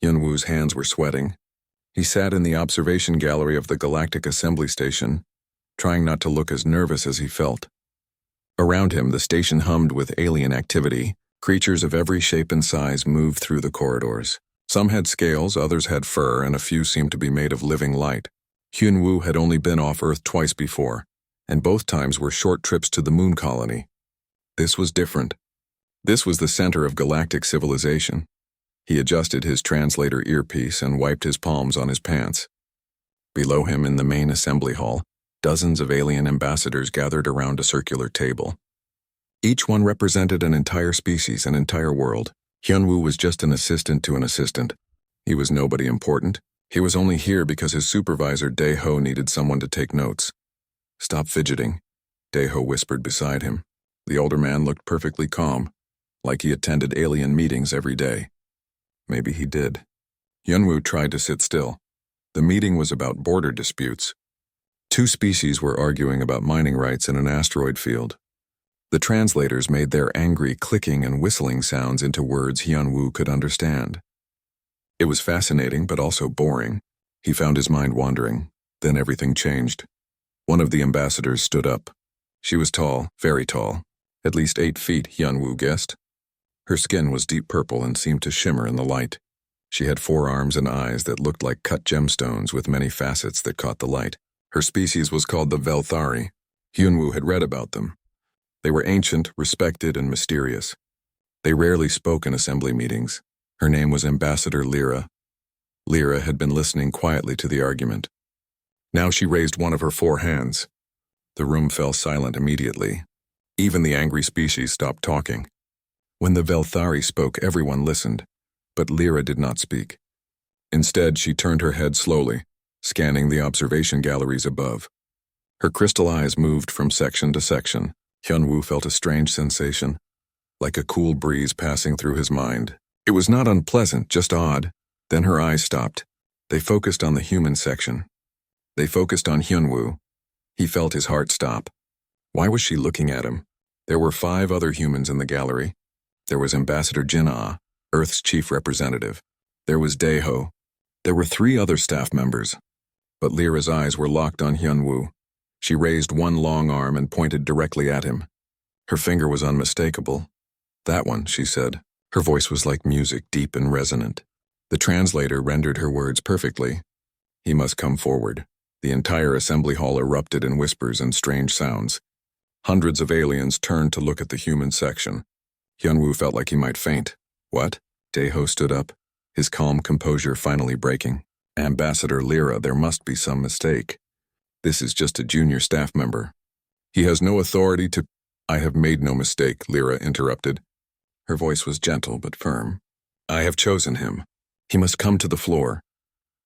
Hyunwoo's hands were sweating. He sat in the observation gallery of the Galactic Assembly Station, trying not to look as nervous as he felt. Around him, the station hummed with alien activity. Creatures of every shape and size moved through the corridors. Some had scales, others had fur, and a few seemed to be made of living light. Hyunwoo had only been off Earth twice before, and both times were short trips to the moon colony. This was different. This was the center of galactic civilization. He adjusted his translator earpiece and wiped his palms on his pants. Below him in the main assembly hall, dozens of alien ambassadors gathered around a circular table. Each one represented an entire species, an entire world. Hyunwoo was just an assistant to an assistant. He was nobody important. He was only here because his supervisor, Dae-ho, needed someone to take notes. "Stop fidgeting," Dae-ho whispered beside him. The older man looked perfectly calm, like he attended alien meetings every day. Maybe he did. Hyunwoo tried to sit still. The meeting was about border disputes. Two species were arguing about mining rights in an asteroid field. The translators made their angry clicking and whistling sounds into words Hyunwoo could understand. It was fascinating, but also boring. He found his mind wandering. Then everything changed. One of the ambassadors stood up. She was tall, very tall. At least 8 feet, Hyunwoo guessed. Her skin was deep purple and seemed to shimmer in the light. She had 4 arms and eyes that looked like cut gemstones with many facets that caught the light. Her species was called the Velthari. Hyunwoo had read about them. They were ancient, respected, and mysterious. They rarely spoke in assembly meetings. Her name was Ambassador Lyra. Lyra had been listening quietly to the argument. Now she raised one of her 4 hands. The room fell silent immediately. Even the angry species stopped talking. When the Velthari spoke, everyone listened, but Lyra did not speak. Instead, she turned her head slowly, scanning the observation galleries above. Her crystal eyes moved from section to section. Hyunwoo felt a strange sensation, like a cool breeze passing through his mind. It was not unpleasant, just odd. Then her eyes stopped. They focused on the human section. They focused on Hyunwoo. He felt his heart stop. Why was she looking at him? There were 5 other humans in the gallery. There was Ambassador Jin-ah, Earth's chief representative. There was Dae-ho. There were 3 other staff members. But Lyra's eyes were locked on Hyunwoo. She raised one long arm and pointed directly at him. Her finger was unmistakable. "That one," she said. Her voice was like music, deep and resonant. The translator rendered her words perfectly. He must come forward. The entire assembly hall erupted in whispers and strange sounds. Hundreds of aliens turned to look at the human section. Hyunwoo felt like he might faint. "What?" Dae-ho stood up, his calm composure finally breaking. "Ambassador Lyra, there must be some mistake. This is just a junior staff member. He has no authority to—" "I have made no mistake," Lyra interrupted. Her voice was gentle but firm. "I have chosen him. He must come to the floor."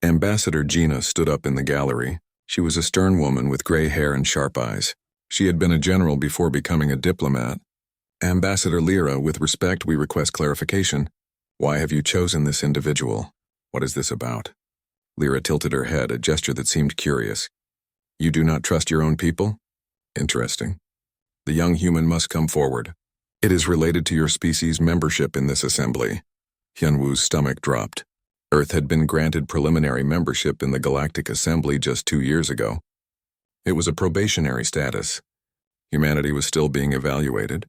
Ambassador Gina stood up in the gallery. She was a stern woman with gray hair and sharp eyes. She had been a general before becoming a diplomat. "Ambassador Lyra, with respect, we request clarification. Why have you chosen this individual? What is this about?" Lyra tilted her head, a gesture that seemed curious. "You do not trust your own people? Interesting. The young human must come forward. It is related to your species' membership in this assembly." Hyunwoo's stomach dropped. Earth had been granted preliminary membership in the Galactic Assembly just 2 years ago. It was a probationary status. Humanity was still being evaluated.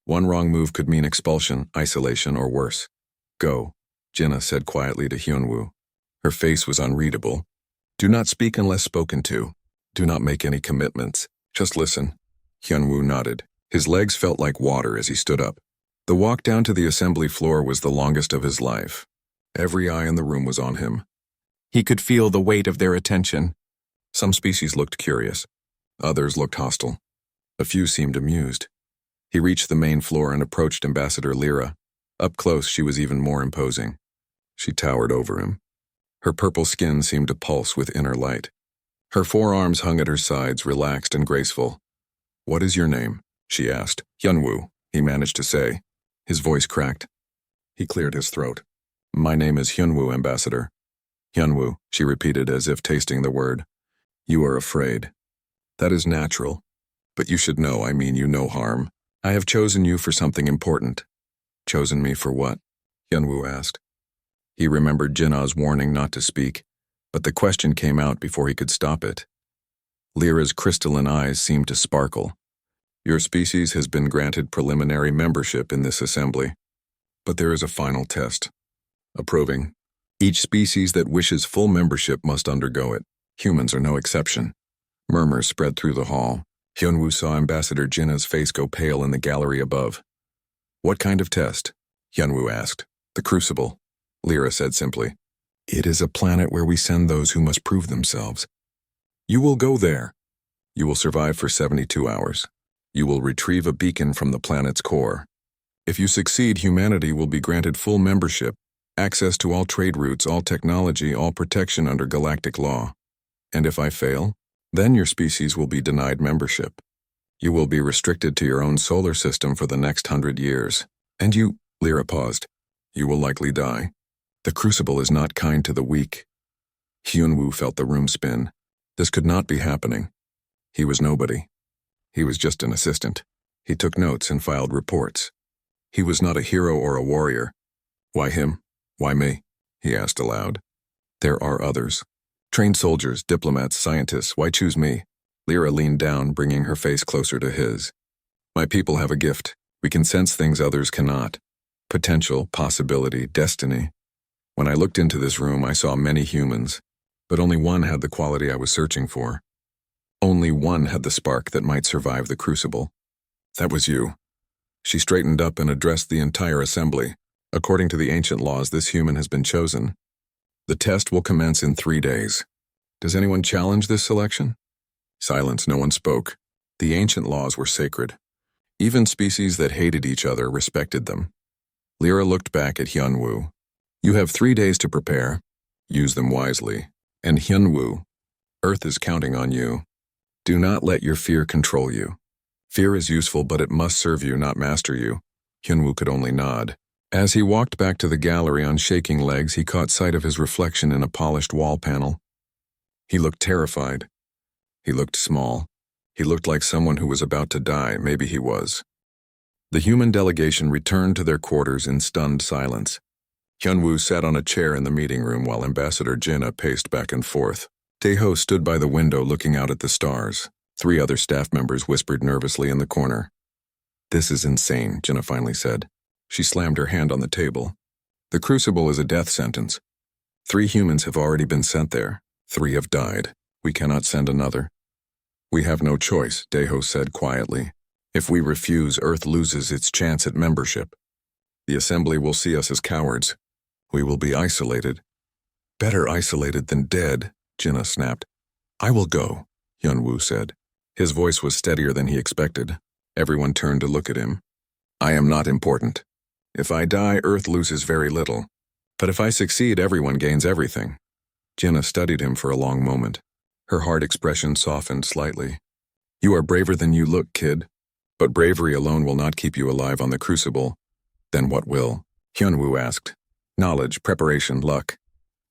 One wrong move could mean expulsion, isolation, or worse. "Go," Jinna said quietly to Hyunwoo. Her face was unreadable. "Do not speak unless spoken to. Do not make any commitments. Just listen." Hyunwoo nodded. His legs felt like water as he stood up. The walk down to the assembly floor was the longest of his life. Every eye in the room was on him. He could feel the weight of their attention. Some species looked curious. Others looked hostile. A few seemed amused. He reached the main floor and approached Ambassador Lyra. Up close, she was even more imposing. She towered over him. Her purple skin seemed to pulse with inner light. Her 4 arms hung at her sides, relaxed and graceful. "What is your name?" she asked. "Hyunwoo," he managed to say. His voice cracked. He cleared his throat. "My name is Hyunwoo, Ambassador." "Hyunwoo," she repeated as if tasting the word. "You are afraid. That is natural. But you should know I mean you no harm. I have chosen you for something important." "Chosen me for what?" Hyunwoo asked. He remembered Jinnah's warning not to speak, but the question came out before he could stop it. Lyra's crystalline eyes seemed to sparkle. Your species has been granted preliminary membership in this assembly, but there is a final test. Approving. Each species that wishes full membership must undergo it. Humans are no exception. Murmurs spread through the hall. Hyunwoo saw Ambassador Jinnah's face go pale in the gallery above. What kind of test? Hyunwoo asked. The Crucible, Lyra said simply. It is a planet where we send those who must prove themselves. You will go there. You will survive for 72 hours. You will retrieve a beacon from the planet's core. If you succeed, humanity will be granted full membership, access to all trade routes, all technology, all protection under galactic law. And if I fail, then your species will be denied membership. You will be restricted to your own solar system for the next 100 years. And you, Lyra paused, you will likely die. The Crucible is not kind to the weak. Hyunwoo felt the room spin. This could not be happening. He was nobody. He was just an assistant. He took notes and filed reports. He was not a hero or a warrior. Why him? Why me? He asked aloud. There are others. Trained soldiers, diplomats, scientists. Why choose me? Lyra leaned down, bringing her face closer to his. My people have a gift. We can sense things others cannot. Potential, possibility, destiny. When I looked into this room, I saw many humans, but only one had the quality I was searching for. Only one had the spark that might survive the Crucible. That was you. She straightened up and addressed the entire assembly. According to the ancient laws, this human has been chosen. The test will commence in 3 days. Does anyone challenge this selection? Silence, no one spoke. The ancient laws were sacred. Even species that hated each other respected them. Lyra looked back at Hyunwoo. You have 3 days to prepare. Use them wisely. And Hyunwoo, Earth is counting on you. Do not let your fear control you. Fear is useful, but it must serve you, not master you. Hyunwoo could only nod. As he walked back to the gallery on shaking legs, he caught sight of his reflection in a polished wall panel. He looked terrified. He looked small. He looked like someone who was about to die. Maybe he was. The human delegation returned to their quarters in stunned silence. Hyunwoo sat on a chair in the meeting room while Ambassador Jinnah paced back and forth. Taeho stood by the window looking out at the stars. 3 other staff members whispered nervously in the corner. This is insane, Jinnah finally said. She slammed her hand on the table. The Crucible is a death sentence. 3 humans have already been sent there. 3 have died. We cannot send another. We have no choice, Taeho said quietly. If we refuse, Earth loses its chance at membership. The Assembly will see us as cowards. We will be isolated. Better isolated than dead, Jinnah snapped. I will go, Hyunwoo said. His voice was steadier than he expected. Everyone turned to look at him. I am not important. If I die, Earth loses very little. But if I succeed, everyone gains everything. Jinnah studied him for a long moment. Her hard expression softened slightly. You are braver than you look, kid. But bravery alone will not keep you alive on the Crucible. Then what will? Hyunwoo asked. Knowledge, preparation, luck.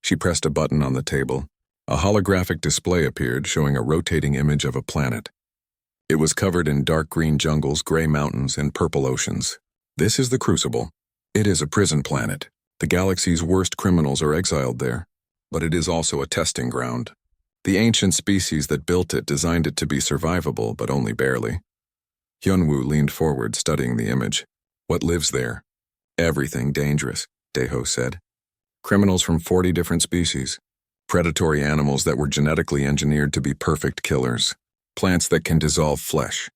She pressed a button on the table. A holographic display appeared showing a rotating image of a planet. It was covered in dark green jungles, gray mountains, and purple oceans. This is the Crucible. It is a prison planet. The galaxy's worst criminals are exiled there. But it is also a testing ground. The ancient species that built it designed it to be survivable, but only barely. Hyunwoo leaned forward, studying the image. What lives there? Everything dangerous, Taeho said. Criminals from 40 different species. Predatory animals that were genetically engineered to be perfect killers. Plants that can dissolve flesh.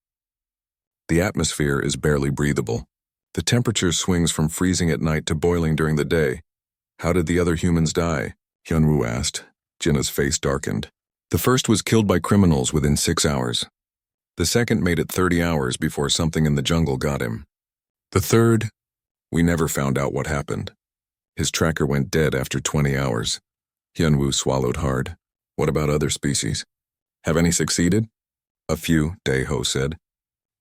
The atmosphere is barely breathable. The temperature swings from freezing at night to boiling during the day. How did the other humans die? Hyunwoo asked. Jinnah's face darkened. The first was killed by criminals within 6 hours. The second made it 30 hours before something in the jungle got him. The third, we never found out what happened. His tracker went dead after 20 hours. Hyunwoo swallowed hard. What about other species? Have any succeeded? A few, Taeho said.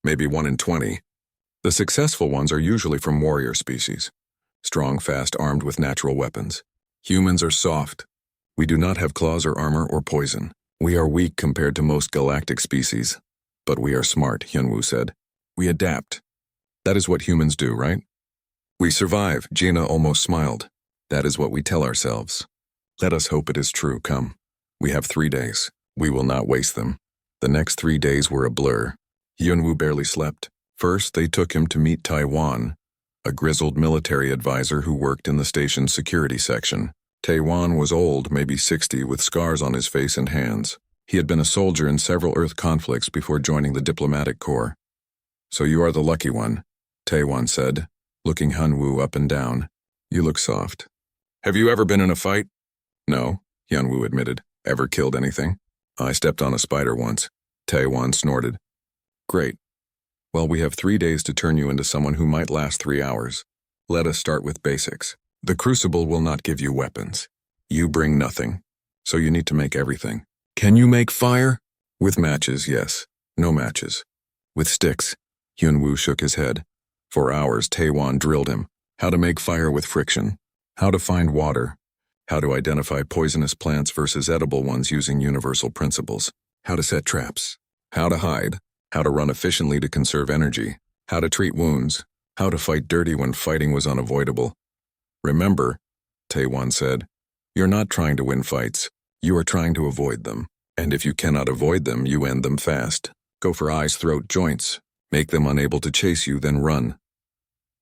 Maybe 1 in 20. The successful ones are usually from warrior species. Strong, fast, armed with natural weapons. Humans are soft. We do not have claws or armor or poison. We are weak compared to most galactic species. But we are smart, Hyunwoo said. We adapt. That is what humans do, right? We survive, Jinnah almost smiled. That is what we tell ourselves. Let us hope it is true. Come. We have 3 days. We will not waste them. The next 3 days were a blur. Hyunwoo barely slept. First, they took him to meet Taiwan, a grizzled military advisor who worked in the station's security section. Taiwan was old, maybe 60, with scars on his face and hands. He had been a soldier in several Earth conflicts before joining the diplomatic corps. So you are the lucky one, Taiwan said, looking Hyunwoo up and down. You look soft. Have you ever been in a fight? No, Hyunwoo admitted. Ever killed anything? I stepped on a spider once. Taiwan snorted. Great. Well, we have 3 days to turn you into someone who might last 3 hours. Let us start with basics. The Crucible will not give you weapons. You bring nothing, so you need to make everything. Can you make fire? With matches, yes. No matches. With sticks. Hyunwoo shook his head. For hours, Taiwan drilled him. How to make fire with friction. How to find water. How to identify poisonous plants versus edible ones using universal principles. How to set traps. How to hide. How to run efficiently to conserve energy. How to treat wounds. How to fight dirty when fighting was unavoidable. Remember, Taiwan said, you're not trying to win fights. You are trying to avoid them. And if you cannot avoid them, you end them fast. Go for eyes, throat, joints. Make them unable to chase you, then run.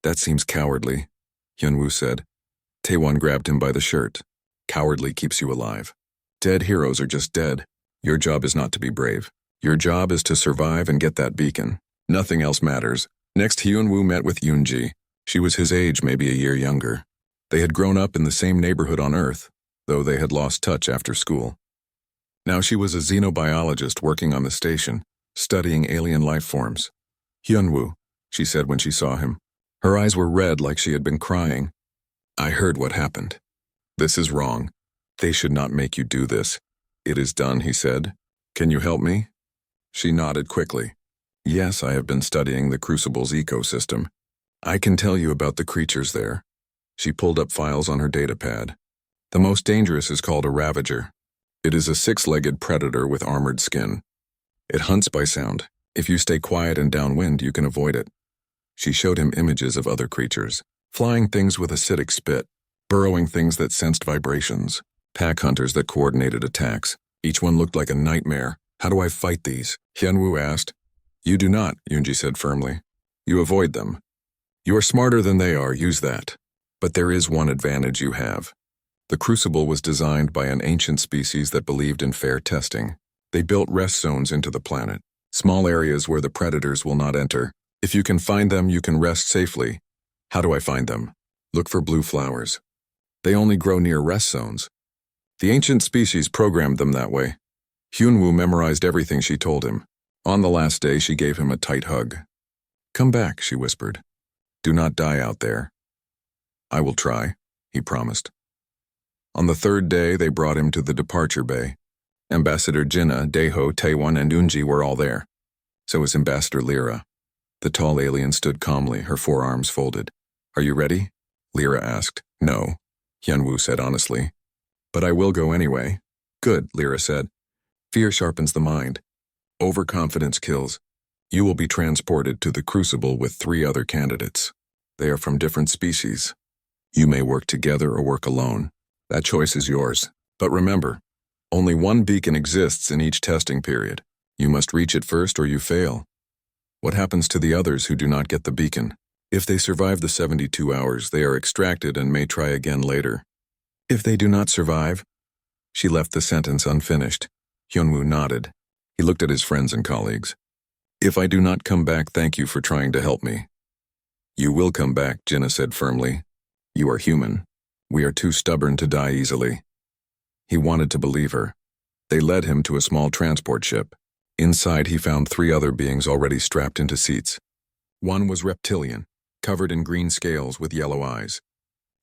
That seems cowardly, Hyunwoo said. Taiwan grabbed him by the shirt. Cowardly keeps you alive. Dead heroes are just dead. Your job is not to be brave. Your job is to survive and get that beacon. Nothing else matters. Next, Hyunwoo met with Yoonji. She was his age, maybe a year younger. They had grown up in the same neighborhood on Earth, though they had lost touch after school. Now she was a xenobiologist working on the station, studying alien life forms. Hyunwoo, she said when she saw him. Her eyes were red like she had been crying. I heard what happened. This is wrong. They should not make you do this. It is done, he said. Can you help me? She nodded quickly. Yes, I have been studying the Crucible's ecosystem. I can tell you about the creatures there. She pulled up files on her datapad. The most dangerous is called a Ravager. It is a 6-legged predator with armored skin. It hunts by sound. If you stay quiet and downwind, you can avoid it. She showed him images of other creatures. Flying things with acidic spit, burrowing things that sensed vibrations, pack hunters that coordinated attacks. Each one looked like a nightmare. How do I fight these? Hyunwoo asked. You do not, Yoonji said firmly. You avoid them. You are smarter than they are, use that. But there is one advantage you have. The Crucible was designed by an ancient species that believed in fair testing. They built rest zones into the planet, small areas where the predators will not enter. If you can find them, you can rest safely. How do I find them? Look for blue flowers. They only grow near rest zones. The ancient species programmed them that way. Hyunwoo memorized everything she told him. On the last day, she gave him a tight hug. Come back, she whispered. Do not die out there. I will try, he promised. On the 3rd day, they brought him to the departure bay. Ambassador Jinna, Daeho, Taiwan, and Unji were all there. So was Ambassador Lyra. The tall alien stood calmly, her forearms folded. Are you ready? Lyra asked. No, Hyunwoo said honestly. But I will go anyway. Good, Lyra said. Fear sharpens the mind. Overconfidence kills. You will be transported to the Crucible with 3 other candidates. They are from different species. You may work together or work alone. That choice is yours. But remember, only one beacon exists in each testing period. You must reach it first or you fail. What happens to the others who do not get the beacon? If they survive the 72 hours, they are extracted and may try again later. If they do not survive, she left the sentence unfinished. Hyunwoo nodded. He looked at his friends and colleagues. If I do not come back, thank you for trying to help me. You will come back, Jinna said firmly. You are human. We are too stubborn to die easily. He wanted to believe her. They led him to a small transport ship. Inside, he found 3 other beings already strapped into seats. One was reptilian, covered in green scales with yellow eyes.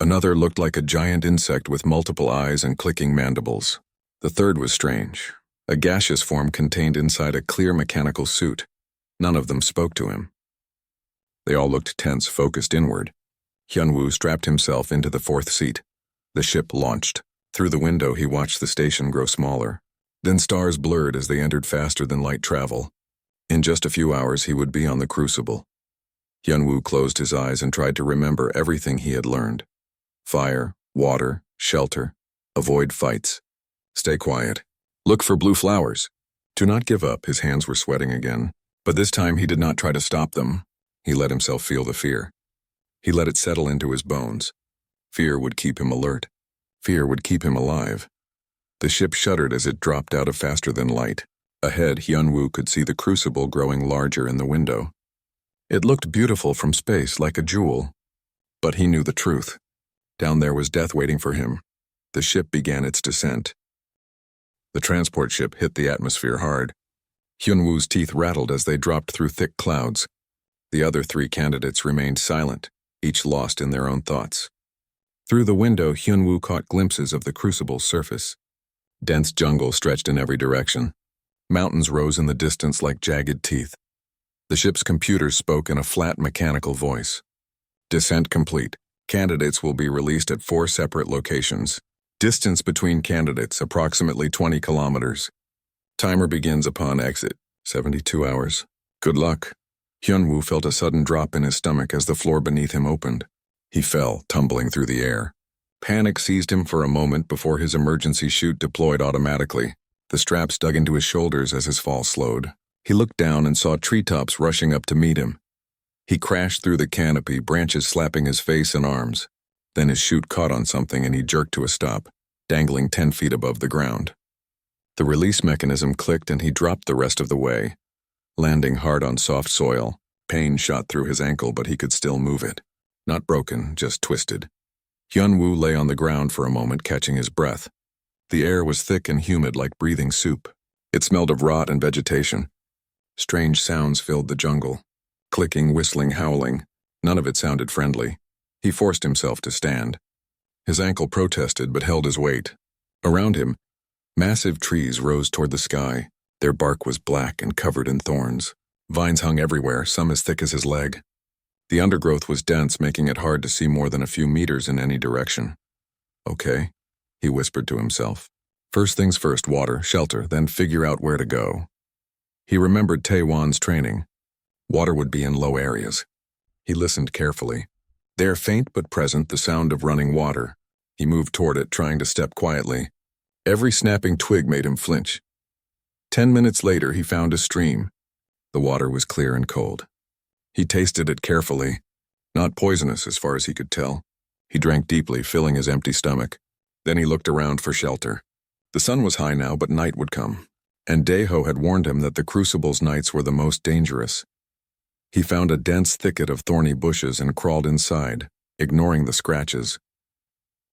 Another looked like a giant insect with multiple eyes and clicking mandibles. The third was strange. A gaseous form contained inside a clear mechanical suit. None of them spoke to him. They all looked tense, focused inward. Hyunwoo strapped himself into the 4th seat. The ship launched. Through the window, he watched the station grow smaller. Then stars blurred as they entered faster than light travel. In just a few hours, he would be on the Crucible. Hyunwoo closed his eyes and tried to remember everything he had learned. Fire, Water, shelter, avoid fights. Stay quiet. Look for blue flowers. Do not give up. His hands were sweating again. But this time he did not try to stop them. He let himself feel the fear. He let it settle into his bones. Fear would keep him alert. Fear would keep him alive. The ship shuddered as it dropped out of faster than light. Ahead, Hyunwoo could see the crucible growing larger in the window. It looked beautiful from space, like a jewel. But he knew the truth. Down there was death waiting for him. The ship began its descent. The transport ship hit the atmosphere hard. Hyunwoo's teeth rattled as they dropped through thick clouds. The other 3 candidates remained silent, each lost in their own thoughts. Through the window, Hyunwoo caught glimpses of the crucible's surface. Dense jungle stretched in every direction. Mountains rose in the distance like jagged teeth. The ship's computer spoke in a flat mechanical voice. Descent complete. Candidates will be released at 4 separate locations. Distance between candidates, approximately 20 kilometers. Timer begins upon exit, 72 hours. Good luck. Hyunwoo felt a sudden drop in his stomach as the floor beneath him opened. He fell, tumbling through the air. Panic seized him for a moment before his emergency chute deployed automatically. The straps dug into his shoulders as his fall slowed. He looked down and saw treetops rushing up to meet him. He crashed through the canopy, branches slapping his face and arms. Then his chute caught on something and he jerked to a stop, dangling 10 feet above the ground. The release mechanism clicked and he dropped the rest of the way. Landing hard on soft soil, pain shot through his ankle, but he could still move it. Not broken, just twisted. Hyunwoo lay on the ground for a moment, catching his breath. The air was thick and humid like breathing soup. It smelled of rot and vegetation. Strange sounds filled the jungle. Clicking, whistling, howling. None of it sounded friendly. He forced himself to stand. His ankle protested but held his weight. Around him, massive trees rose toward the sky. Their bark was black and covered in thorns. Vines hung everywhere, some as thick as his leg. The undergrowth was dense, making it hard to see more than a few meters in any direction. Okay, he whispered to himself. First things first, water, shelter, then figure out where to go. He remembered Taewon's training. Water would be in low areas. He listened carefully. There, faint but present, the sound of running water. He moved toward it, trying to step quietly. Every snapping twig made him flinch. 10 minutes later, he found a stream. The water was clear and cold. He tasted it carefully. Not poisonous as far as he could tell. He drank deeply, filling his empty stomach. Then he looked around for shelter. The sun was high now, but night would come. And Daeho had warned him that the crucible's nights were the most dangerous. He found a dense thicket of thorny bushes and crawled inside, ignoring the scratches.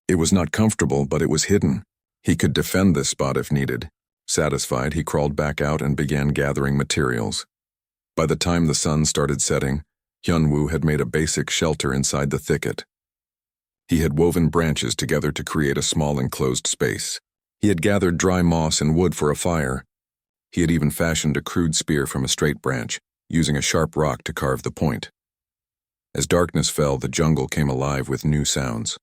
It was not comfortable, but it was hidden. He could defend this spot if needed. Satisfied, he crawled back out and began gathering materials. By the time the sun started setting, Hyunwoo had made a basic shelter inside the thicket. He had woven branches together to create a small enclosed space. He had gathered dry moss and wood for a fire. He had even fashioned a crude spear from a straight branch, using a sharp rock to carve the point. As darkness fell, the jungle came alive with new sounds.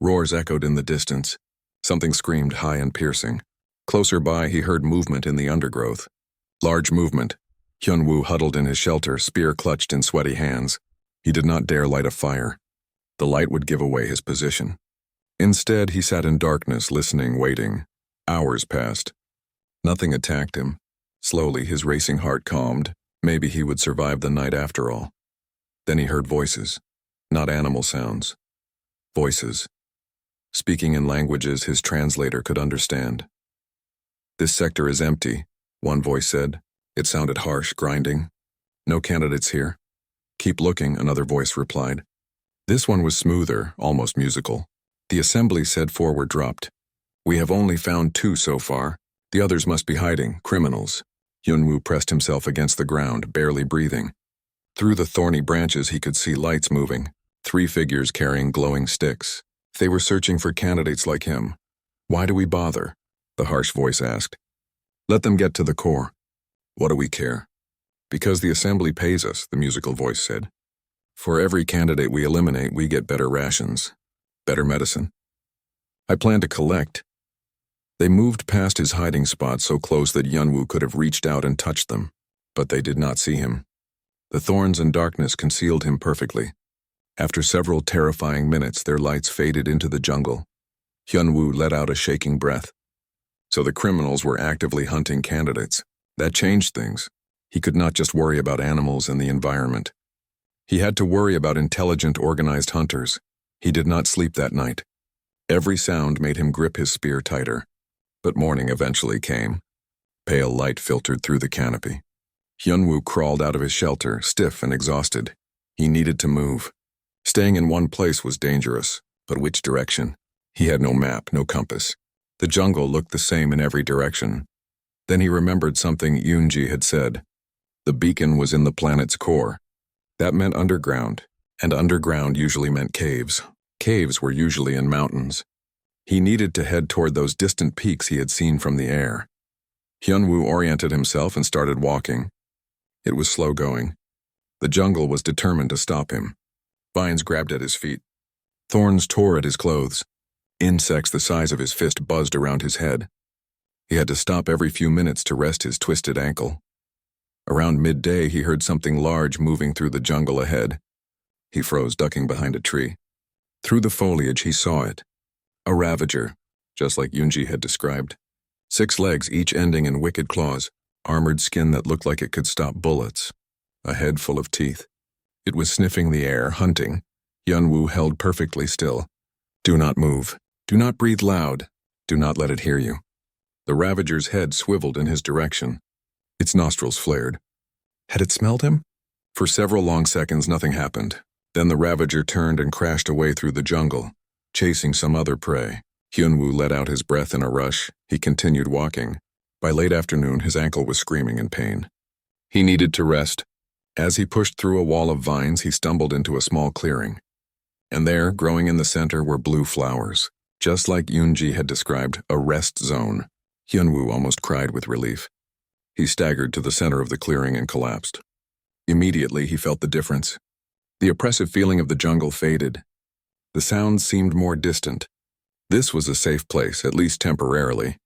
Roars echoed in the distance. Something screamed high and piercing. Closer by, he heard movement in the undergrowth. Large movement. Hyunwoo huddled in his shelter, spear clutched in sweaty hands. He did not dare light a fire. The light would give away his position. Instead, he sat in darkness, listening, waiting. Hours passed. Nothing attacked him. Slowly, his racing heart calmed. Maybe he would survive the night after all. Then he heard voices. Not animal sounds. Voices. Speaking in languages his translator could understand. "This sector is empty," one voice said. It sounded harsh, grinding. "No candidates here." "Keep looking," another voice replied. This one was smoother, almost musical. The assembly said 4 were dropped. "We have only found 2 so far. The others must be hiding, criminals." Hyunwoo pressed himself against the ground, barely breathing. Through the thorny branches he could see lights moving, 3 figures carrying glowing sticks. They were searching for candidates like him. "Why do we bother?" the harsh voice asked. "Let them get to the core." "What do we care?" "Because the assembly pays us," the musical voice said. "For every candidate we eliminate, we get better rations. Better medicine. I plan to collect." They moved past his hiding spot so close that Hyunwoo could have reached out and touched them, but they did not see him. The thorns and darkness concealed him perfectly. After several terrifying minutes, their lights faded into the jungle. Hyunwoo let out a shaking breath. So the criminals were actively hunting candidates. That changed things. He could not just worry about animals and the environment. He had to worry about intelligent, organized hunters. He did not sleep that night. Every sound made him grip his spear tighter. But morning eventually came. Pale light filtered through the canopy. Hyunwoo crawled out of his shelter, stiff and exhausted. He needed to move. Staying in one place was dangerous, but which direction? He had no map, no compass. The jungle looked the same in every direction. Then he remembered something Yoonji had said. The beacon was in the planet's core. That meant underground, and underground usually meant caves. Caves were usually in mountains. He needed to head toward those distant peaks he had seen from the air. Hyunwoo oriented himself and started walking. It was slow going. The jungle was determined to stop him. Vines grabbed at his feet. Thorns tore at his clothes. Insects the size of his fist buzzed around his head. He had to stop every few minutes to rest his twisted ankle. Around midday, he heard something large moving through the jungle ahead. He froze, ducking behind a tree. Through the foliage, he saw it. A ravager, just like Yoonji had described. 6 legs, each ending in wicked claws, armored skin that looked like it could stop bullets. A head full of teeth. It was sniffing the air, hunting. Hyunwoo held perfectly still. Do not move. Do not breathe loud. Do not let it hear you. The ravager's head swiveled in his direction. Its nostrils flared. Had it smelled him? For several long seconds, nothing happened. Then the ravager turned and crashed away through the jungle, chasing some other prey. Hyunwoo let out his breath in a rush. He continued walking. By late afternoon, his ankle was screaming in pain. He needed to rest. As he pushed through a wall of vines, he stumbled into a small clearing. And there, growing in the center, were blue flowers. Just like Yoonji had described, a rest zone. Hyunwoo almost cried with relief. He staggered to the center of the clearing and collapsed. Immediately, he felt the difference. The oppressive feeling of the jungle faded. The sounds seemed more distant. This was a safe place, at least temporarily.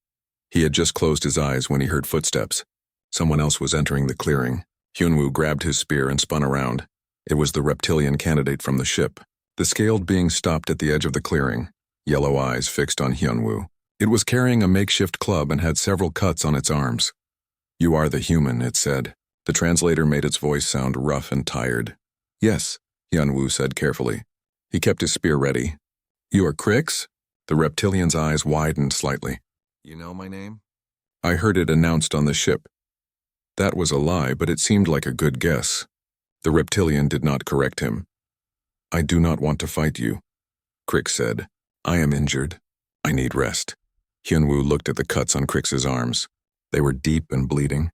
He had just closed his eyes when he heard footsteps. Someone else was entering the clearing. Hyunwoo grabbed his spear and spun around. It was the reptilian candidate from the ship. The scaled being stopped at the edge of the clearing, yellow eyes fixed on Hyunwoo. It was carrying a makeshift club and had several cuts on its arms. You are the human, it said. The translator made its voice sound rough and tired. Yes, Hyunwoo said carefully. He kept his spear ready. You are Crix? The reptilian's eyes widened slightly. You know my name? I heard it announced on the ship. That was a lie, but it seemed like a good guess. The reptilian did not correct him. I do not want to fight you, Crix said. I am injured. I need rest. Hyunwoo looked at the cuts on Crix's arms. They were deep and bleeding.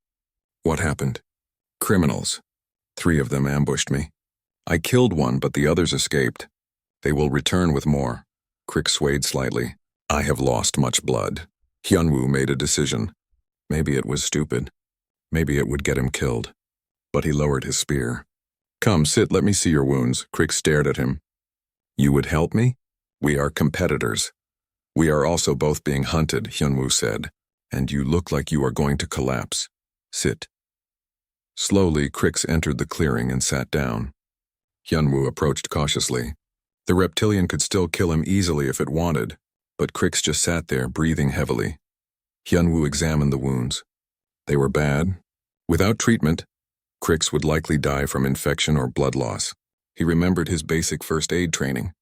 What happened? Criminals. 3 of them ambushed me. I killed one, but the others escaped. They will return with more. Crix swayed slightly. I have lost much blood. Hyunwoo made a decision. Maybe it was stupid. Maybe it would get him killed. But he lowered his spear. Come, sit, let me see your wounds. Crix stared at him. You would help me? We are competitors. We are also both being hunted, Hyunwoo said. And you look like you are going to collapse. Sit. Slowly, Crix entered the clearing and sat down. Hyunwoo approached cautiously. The reptilian could still kill him easily if it wanted, but Crix just sat there, breathing heavily. Hyunwoo examined the wounds. They were bad. Without treatment, Crix would likely die from infection or blood loss. He remembered his basic first aid training.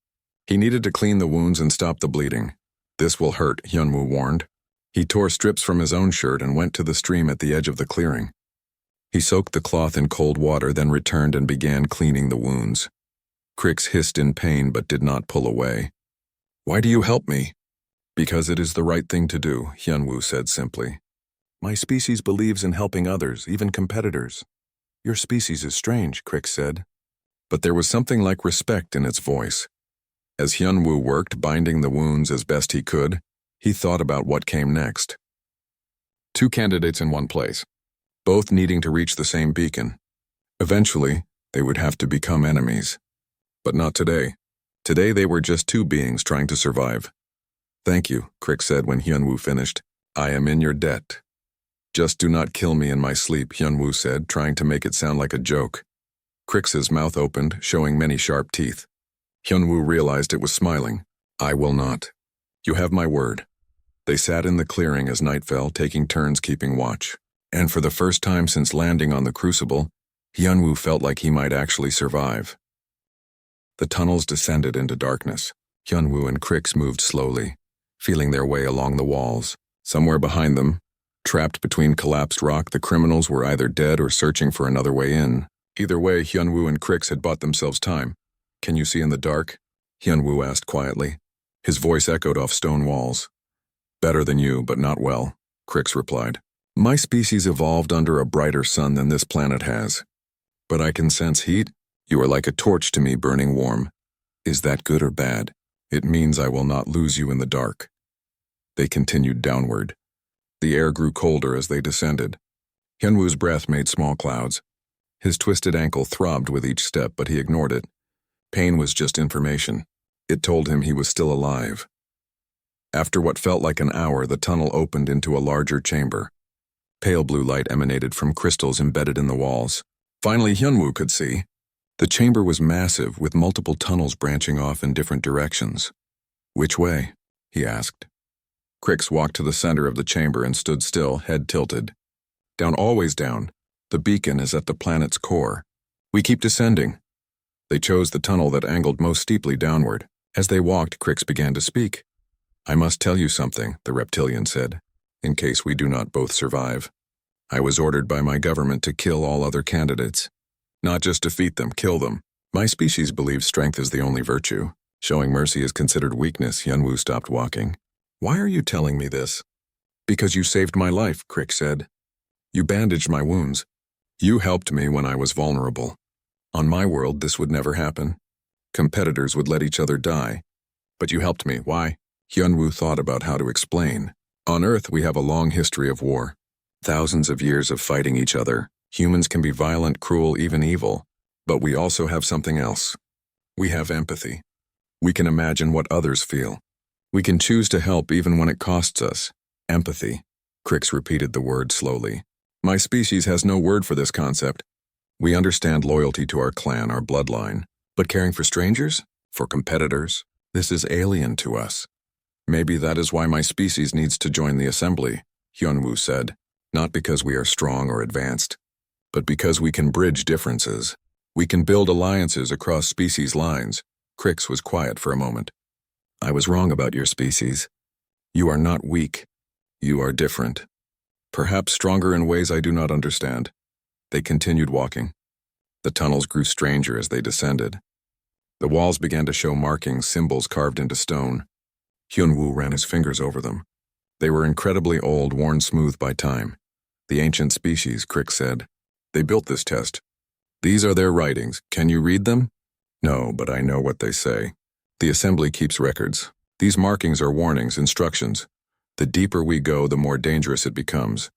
He needed to clean the wounds and stop the bleeding. This will hurt, Hyunwoo warned. He tore strips from his own shirt and went to the stream at the edge of the clearing. He soaked the cloth in cold water, then returned and began cleaning the wounds. Crix hissed in pain but did not pull away. Why do you help me? Because it is the right thing to do, Hyunwoo said simply. My species believes in helping others, even competitors. Your species is strange, Crix said. But there was something like respect in its voice. As Hyunwoo worked, binding the wounds as best he could, he thought about what came next. 2 candidates in one place, both needing to reach the same beacon. Eventually, they would have to become enemies. But not today. Today they were just 2 beings trying to survive. Thank you, Crix said when Hyunwoo finished. I am in your debt. Just do not kill me in my sleep, Hyunwoo said, trying to make it sound like a joke. Crix's mouth opened, showing many sharp teeth. Hyunwoo realized it was smiling. I will not. You have my word. They sat in the clearing as night fell, taking turns keeping watch. And for the first time since landing on the Crucible, Hyunwoo felt like he might actually survive. The tunnels descended into darkness. Hyunwoo and Crix moved slowly, feeling their way along the walls. Somewhere behind them, trapped between collapsed rock, the criminals were either dead or searching for another way in. Either way, Hyunwoo and Crix had bought themselves time. Can you see in the dark? Hyunwoo asked quietly. His voice echoed off stone walls. Better than you, but not well, Crix replied. My species evolved under a brighter sun than this planet has. But I can sense heat. You are like a torch to me, burning warm. Is that good or bad? It means I will not lose you in the dark. They continued downward. The air grew colder as they descended. Hyunwoo's breath made small clouds. His twisted ankle throbbed with each step, but he ignored it. Pain was just information. It told him he was still alive. After what felt like an hour, the tunnel opened into a larger chamber. Pale blue light emanated from crystals embedded in the walls. Finally, Hyunwoo could see. The chamber was massive, with multiple tunnels branching off in different directions. Which way? He asked. Crix walked to the center of the chamber and stood still, head tilted. Down, always down. The beacon is at the planet's core. We keep descending. They chose the tunnel that angled most steeply downward. As they walked, Crix began to speak. I must tell you something, the reptilian said, in case we do not both survive. I was ordered by my government to kill all other candidates. Not just defeat them, kill them. My species believes strength is the only virtue. Showing mercy is considered weakness. Hyunwoo stopped walking. Why are you telling me this? Because you saved my life, Crix said. You bandaged my wounds. You helped me when I was vulnerable. On my world, this would never happen. Competitors would let each other die. But you helped me. Why? Hyunwoo thought about how to explain. On Earth, we have a long history of war. Thousands of years of fighting each other. Humans can be violent, cruel, even evil. But we also have something else. We have empathy. We can imagine what others feel. We can choose to help even when it costs us. Empathy. Crix repeated the word slowly. My species has no word for this concept. We understand loyalty to our clan, our bloodline. But caring for strangers? For competitors? This is alien to us. Maybe that is why my species needs to join the assembly, Hyunwoo said. Not because we are strong or advanced, but because we can bridge differences. We can build alliances across species lines. Crix was quiet for a moment. I was wrong about your species. You are not weak. You are different. Perhaps stronger in ways I do not understand. They continued walking. The tunnels grew stranger as they descended. The walls began to show markings, symbols carved into stone. Hyunwoo ran his fingers over them. They were incredibly old, worn smooth by time. The ancient species, Crix said. They built this test. These are their writings. Can you read them? No, but I know what they say. The assembly keeps records. These markings are warnings, instructions. The deeper we go, the more dangerous it becomes.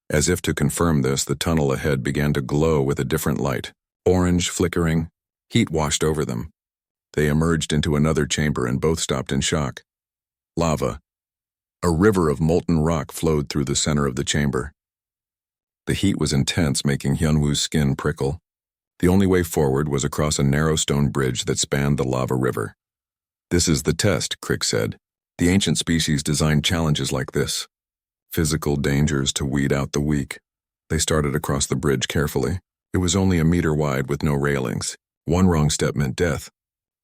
As if to confirm this, the tunnel ahead began to glow with a different light. Orange, flickering. Heat washed over them. They emerged into another chamber and both stopped in shock. Lava. A river of molten rock flowed through the center of the chamber. The heat was intense, making Hyunwoo's skin prickle. The only way forward was across a narrow stone bridge that spanned the lava river. This is the test, Crix said. The ancient species designed challenges like this. Physical dangers to weed out the weak. They started across the bridge carefully. It was only a meter wide with no railings. One wrong step meant death.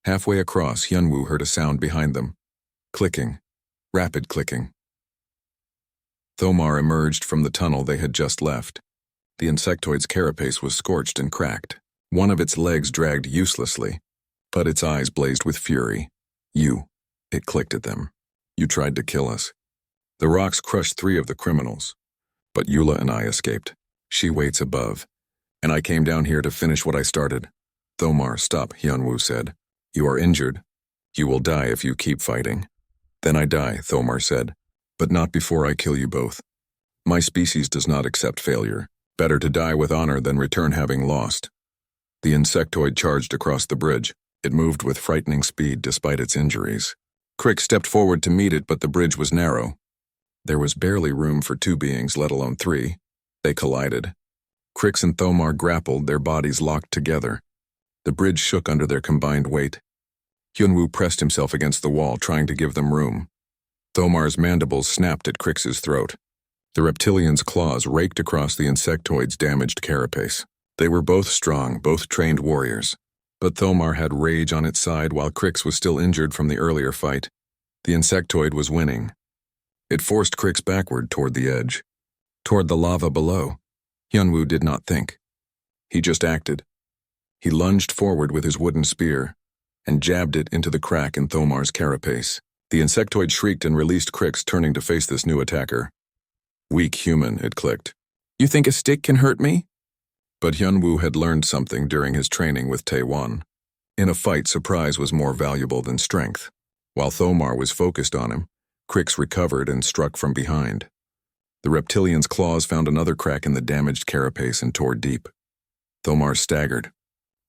Halfway across, Hyunwoo heard a sound behind them. Clicking. Rapid clicking. Thomar emerged from the tunnel they had just left. The insectoid's carapace was scorched and cracked. One of its legs dragged uselessly, but its eyes blazed with fury. You. It clicked at them. You tried to kill us. The rocks crushed 3 of the criminals. But Eula and I escaped. She waits above. And I came down here to finish what I started. Thomar, stop, Hyunwoo said. You are injured. You will die if you keep fighting. Then I die, Thomar said. But not before I kill you both. My species does not accept failure. Better to die with honor than return having lost. The insectoid charged across the bridge. It moved with frightening speed despite its injuries. Crix stepped forward to meet it, but the bridge was narrow. There was barely room for 2 beings, let alone 3. They collided. Crix and Thomar grappled, their bodies locked together. The bridge shook under their combined weight. Hyunwoo pressed himself against the wall, trying to give them room. Thomar's mandibles snapped at Crix's throat. The reptilian's claws raked across the insectoid's damaged carapace. They were both strong, both trained warriors. But Thomar had rage on its side while Crix was still injured from the earlier fight. The insectoid was winning. It forced Crix backward toward the edge. Toward the lava below. Hyunwoo did not think. He just acted. He lunged forward with his wooden spear and jabbed it into the crack in Thomar's carapace. The insectoid shrieked and released Crix, turning to face this new attacker. Weak human, it clicked. You think a stick can hurt me? But Hyunwoo had learned something during his training with Taewon. In a fight, surprise was more valuable than strength. While Thomar was focused on him, Crix recovered and struck from behind. The reptilian's claws found another crack in the damaged carapace and tore deep. Thomar staggered.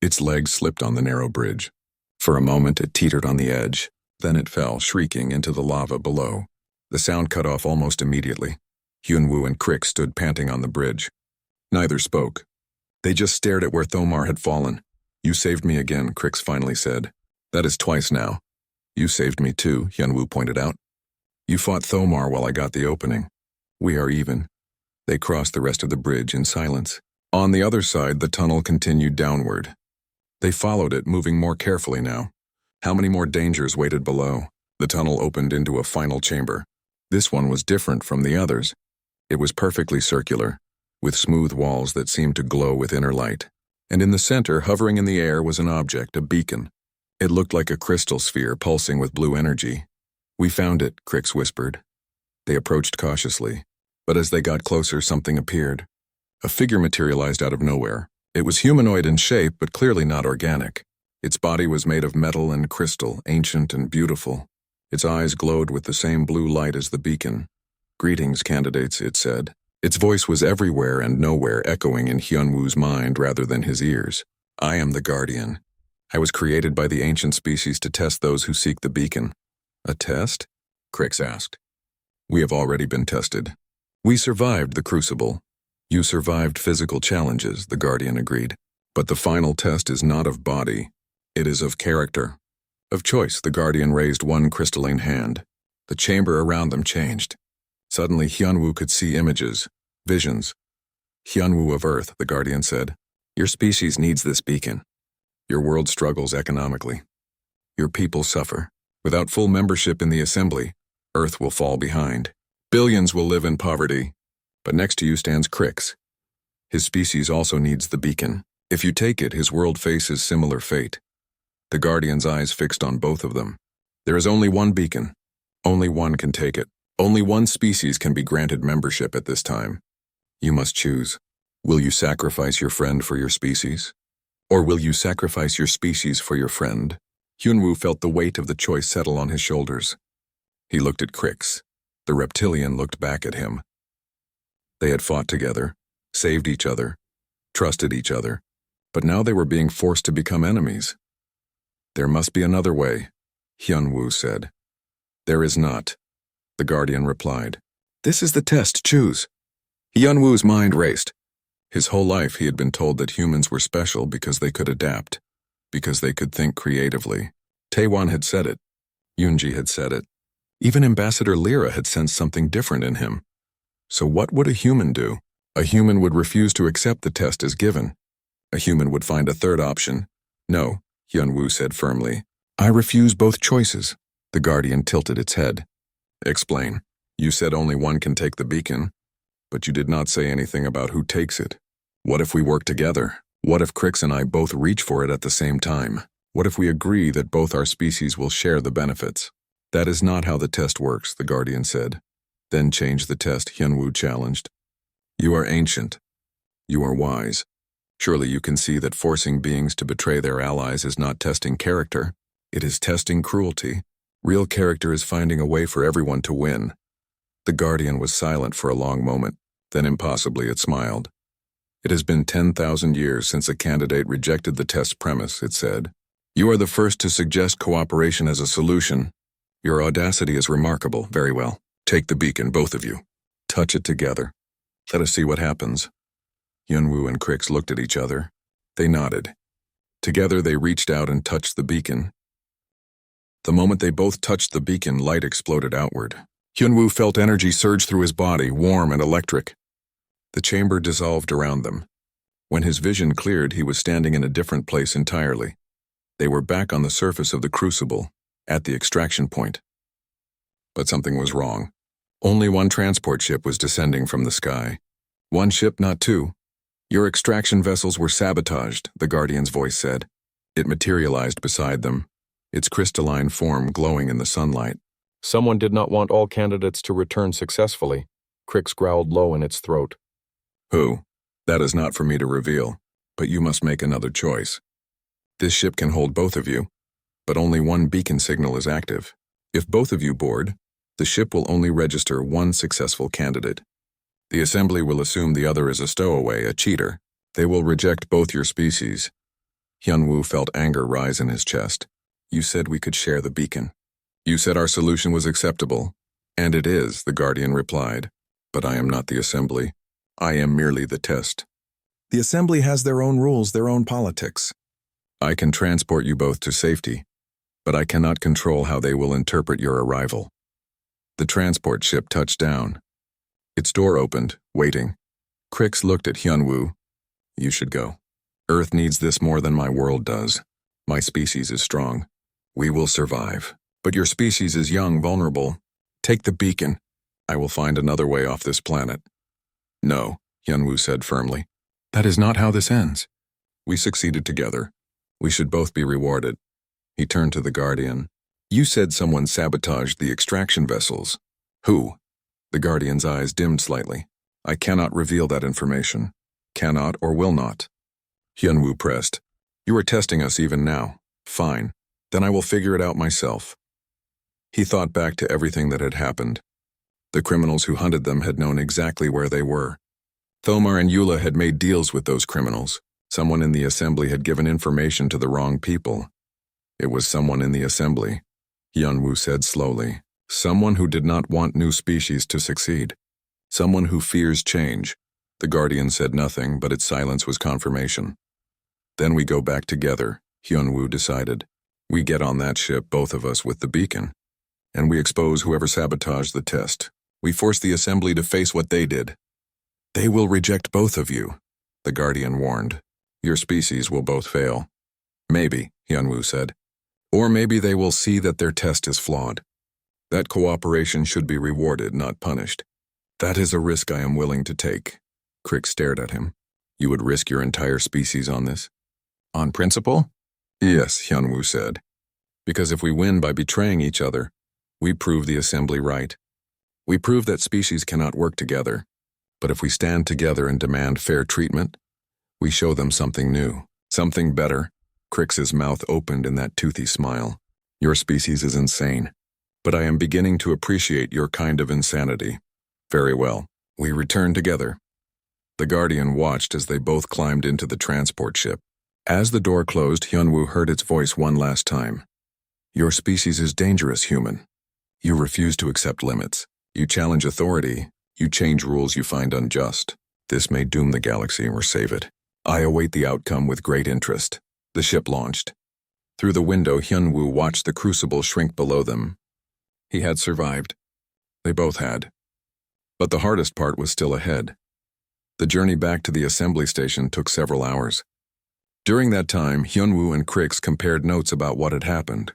Its legs slipped on the narrow bridge. For a moment it teetered on the edge, then it fell, shrieking, into the lava below. The sound cut off almost immediately. Hyunwoo and Crix stood panting on the bridge. Neither spoke. They just stared at where Thomar had fallen. You saved me again, Crix finally said. That is twice now. You saved me too, Hyunwoo pointed out. You fought Thomar while I got the opening. We are even. They crossed the rest of the bridge in silence. On the other side, the tunnel continued downward. They followed it, moving more carefully now. How many more dangers waited below? The tunnel opened into a final chamber. This one was different from the others. It was perfectly circular, with smooth walls that seemed to glow with inner light. And in the center, hovering in the air, was an object, a beacon. It looked like a crystal sphere pulsing with blue energy. We found it, Crix whispered. They approached cautiously, but as they got closer, something appeared. A figure materialized out of nowhere. It was humanoid in shape, but clearly not organic. Its body was made of metal and crystal, ancient and beautiful. Its eyes glowed with the same blue light as the beacon. Greetings, candidates, it said. Its voice was everywhere and nowhere, echoing in Hyunwoo's mind rather than his ears. I am the Guardian. I was created by the ancient species to test those who seek the beacon. A test? Crix asked. We have already been tested. We survived the crucible. You survived physical challenges, the Guardian agreed. But the final test is not of body. It is of character. Of choice, the Guardian raised one crystalline hand. The chamber around them changed. Suddenly, Hyunwoo could see images, visions. Hyunwoo of Earth, the Guardian said. Your species needs this beacon. Your world struggles economically. Your people suffer. Without full membership in the assembly, Earth will fall behind. Billions will live in poverty. But next to you stands Crix. His species also needs the beacon. If you take it, his world faces similar fate. The Guardian's eyes fixed on both of them. There is only one beacon. Only one can take it. Only one species can be granted membership at this time. You must choose. Will you sacrifice your friend for your species? Or will you sacrifice your species for your friend? Hyunwoo felt the weight of the choice settle on his shoulders. He looked at Crix. The reptilian looked back at him. They had fought together, saved each other, trusted each other, but now they were being forced to become enemies. There must be another way, Hyunwoo said. There is not, the Guardian replied. This is the test, choose. Hyunwoo's mind raced. His whole life he had been told that humans were special because they could adapt, because they could think creatively. Taewon had said it. Yoonji had said it. Even Ambassador Lyra had sensed something different in him. So what would a human do? A human would refuse to accept the test as given. A human would find a third option. No, Hyunwoo said firmly. I refuse both choices. The Guardian tilted its head. Explain. You said only one can take the beacon, but you did not say anything about who takes it. What if we work together? What if Crix and I both reach for it at the same time? What if we agree that both our species will share the benefits? That is not how the test works, the Guardian said. Then change the test, Hyunwoo challenged. You are ancient. You are wise. Surely you can see that forcing beings to betray their allies is not testing character. It is testing cruelty. Real character is finding a way for everyone to win. The Guardian was silent for a long moment, then impossibly it smiled. It has been 10,000 years since a candidate rejected the test premise, it said. You are the first to suggest cooperation as a solution. Your audacity is remarkable. Very well. Take the beacon, both of you. Touch it together. Let us see what happens. Hyunwoo and Crix looked at each other. They nodded. Together they reached out and touched the beacon. The moment they both touched the beacon, light exploded outward. Hyunwoo felt energy surge through his body, warm and electric. The chamber dissolved around them. When his vision cleared, he was standing in a different place entirely. They were back on the surface of the crucible, at the extraction point. But something was wrong. Only one transport ship was descending from the sky. One ship, not two. Your extraction vessels were sabotaged, the Guardian's voice said. It materialized beside them, its crystalline form glowing in the sunlight. Someone did not want all candidates to return successfully. Crix growled low in its throat. Who? That is not for me to reveal, but you must make another choice. This ship can hold both of you, but only one beacon signal is active. If both of you board, the ship will only register one successful candidate. The assembly will assume the other is a stowaway, a cheater. They will reject both your species. Hyunwoo felt anger rise in his chest. You said we could share the beacon. You said our solution was acceptable. And it is, the Guardian replied. But I am not the assembly. I am merely the test. The assembly has their own rules, their own politics. I can transport you both to safety, but I cannot control how they will interpret your arrival. The transport ship touched down. Its door opened, waiting. Crix looked at Hyunwoo. You should go. Earth needs this more than my world does. My species is strong. We will survive. But your species is young, vulnerable. Take the beacon. I will find another way off this planet. No, Hyunwoo said firmly. That is not how this ends. We succeeded together. We should both be rewarded. He turned to the Guardian. You said someone sabotaged the extraction vessels. Who? The Guardian's eyes dimmed slightly. I cannot reveal that information. Cannot or will not. Hyunwoo pressed. You are testing us even now. Fine. Then I will figure it out myself. He thought back to everything that had happened. The criminals who hunted them had known exactly where they were. Thomar and Eula had made deals with those criminals. Someone in the assembly had given information to the wrong people. It was someone in the assembly, Hyunwoo said slowly. Someone who did not want new species to succeed. Someone who fears change. The Guardian said nothing, but its silence was confirmation. Then we go back together, Hyunwoo decided. We get on that ship, both of us, with the beacon. And we expose whoever sabotaged the test. We force the assembly to face what they did. They will reject both of you, the Guardian warned. Your species will both fail. Maybe, Hyunwoo said. Or maybe they will see that their test is flawed. That cooperation should be rewarded, not punished. That is a risk I am willing to take. Crix stared at him. You would risk your entire species on this? On principle? Yes, Hyunwoo said. Because if we win by betraying each other, we prove the assembly right. We prove that species cannot work together. But if we stand together and demand fair treatment, we show them something new, something better. Crix's mouth opened in that toothy smile. Your species is insane, but I am beginning to appreciate your kind of insanity. Very well, we return together. The Guardian watched as they both climbed into the transport ship. As the door closed, Hyunwoo heard its voice one last time. Your species is dangerous, human. You refuse to accept limits. You challenge authority. You change rules you find unjust. This may doom the galaxy or save it. I await the outcome with great interest. The ship launched. Through the window, Hyunwoo watched the crucible shrink below them. He had survived. They both had. But the hardest part was still ahead. The journey back to the assembly station took several hours. During that time, Hyunwoo and Crix compared notes about what had happened.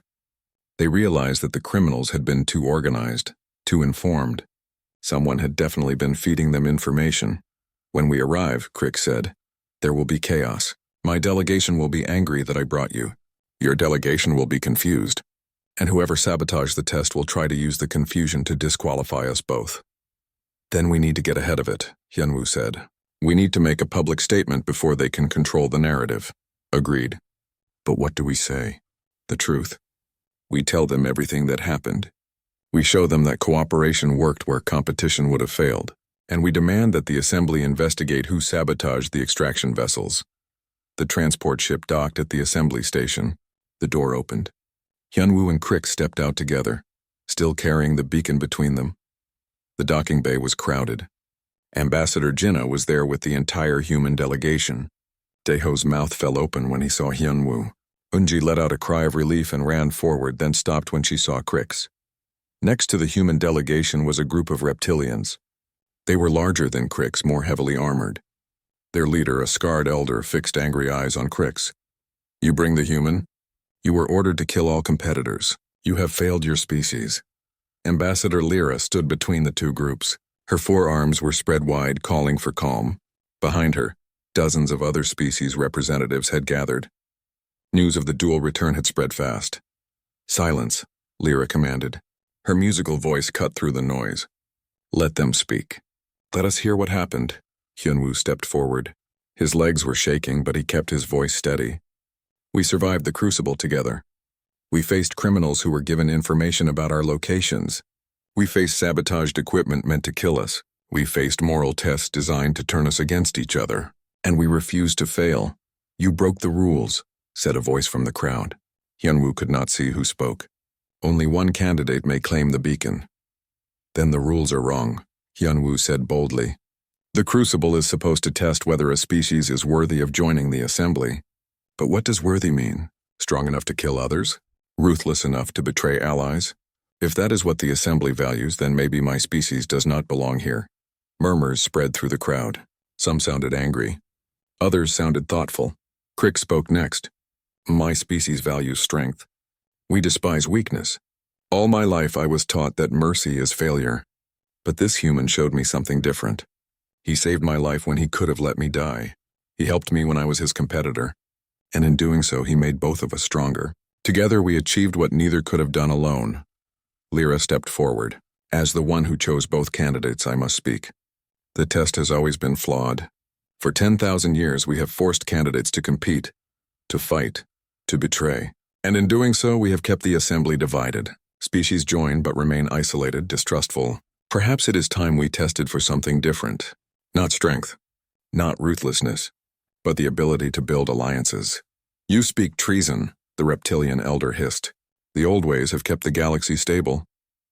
They realized that the criminals had been too organized, too informed. Someone had definitely been feeding them information. When we arrive, Crix said, there will be chaos. My delegation will be angry that I brought you. Your delegation will be confused. And whoever sabotaged the test will try to use the confusion to disqualify us both. Then we need to get ahead of it, Hyunwoo said. We need to make a public statement before they can control the narrative. Agreed. But what do we say? The truth. We tell them everything that happened. We show them that cooperation worked where competition would have failed. And we demand that the assembly investigate who sabotaged the extraction vessels. The transport ship docked at the assembly station. The door opened. Hyunwoo and Crix stepped out together, still carrying the beacon between them. The docking bay was crowded. Ambassador Jinnah was there with the entire human delegation. Daeho's mouth fell open when he saw Hyunwoo. Unji let out a cry of relief and ran forward, then stopped when she saw Crix. Next to the human delegation was a group of reptilians. They were larger than Crix, more heavily armored. Their leader, a scarred elder, fixed angry eyes on Crix. "You bring the human? You were ordered to kill all competitors. You have failed your species." Ambassador Lyra stood between the two groups. Her forearms were spread wide, calling for calm. Behind her, dozens of other species representatives had gathered. News of the duel return had spread fast. "Silence," Lyra commanded. Her musical voice cut through the noise. "Let them speak. Let us hear what happened." Hyunwoo stepped forward. His legs were shaking, but he kept his voice steady. "We survived the crucible together. We faced criminals who were given information about our locations. We faced sabotaged equipment meant to kill us. We faced moral tests designed to turn us against each other. And we refused to fail. You broke the rules," said a voice from the crowd. Hyunwoo could not see who spoke. "Only one candidate may claim the beacon." "Then the rules are wrong," Hyunwoo said boldly. "The crucible is supposed to test whether a species is worthy of joining the assembly. But what does worthy mean? Strong enough to kill others? Ruthless enough to betray allies? If that is what the assembly values, then maybe my species does not belong here." Murmurs spread through the crowd. Some sounded angry. Others sounded thoughtful. Crick spoke next. "My species values strength. We despise weakness. All my life I was taught that mercy is failure. But this human showed me something different. He saved my life when he could have let me die. He helped me when I was his competitor. And in doing so, he made both of us stronger. Together we achieved what neither could have done alone." Lyra stepped forward. "As the one who chose both candidates, I must speak. The test has always been flawed. For 10,000 years we have forced candidates to compete, to fight, to betray. And in doing so, we have kept the assembly divided. Species join but remain isolated, distrustful. Perhaps it is time we tested for something different. Not strength, not ruthlessness, but the ability to build alliances." "You speak treason," the reptilian elder hissed. "The old ways have kept the galaxy stable."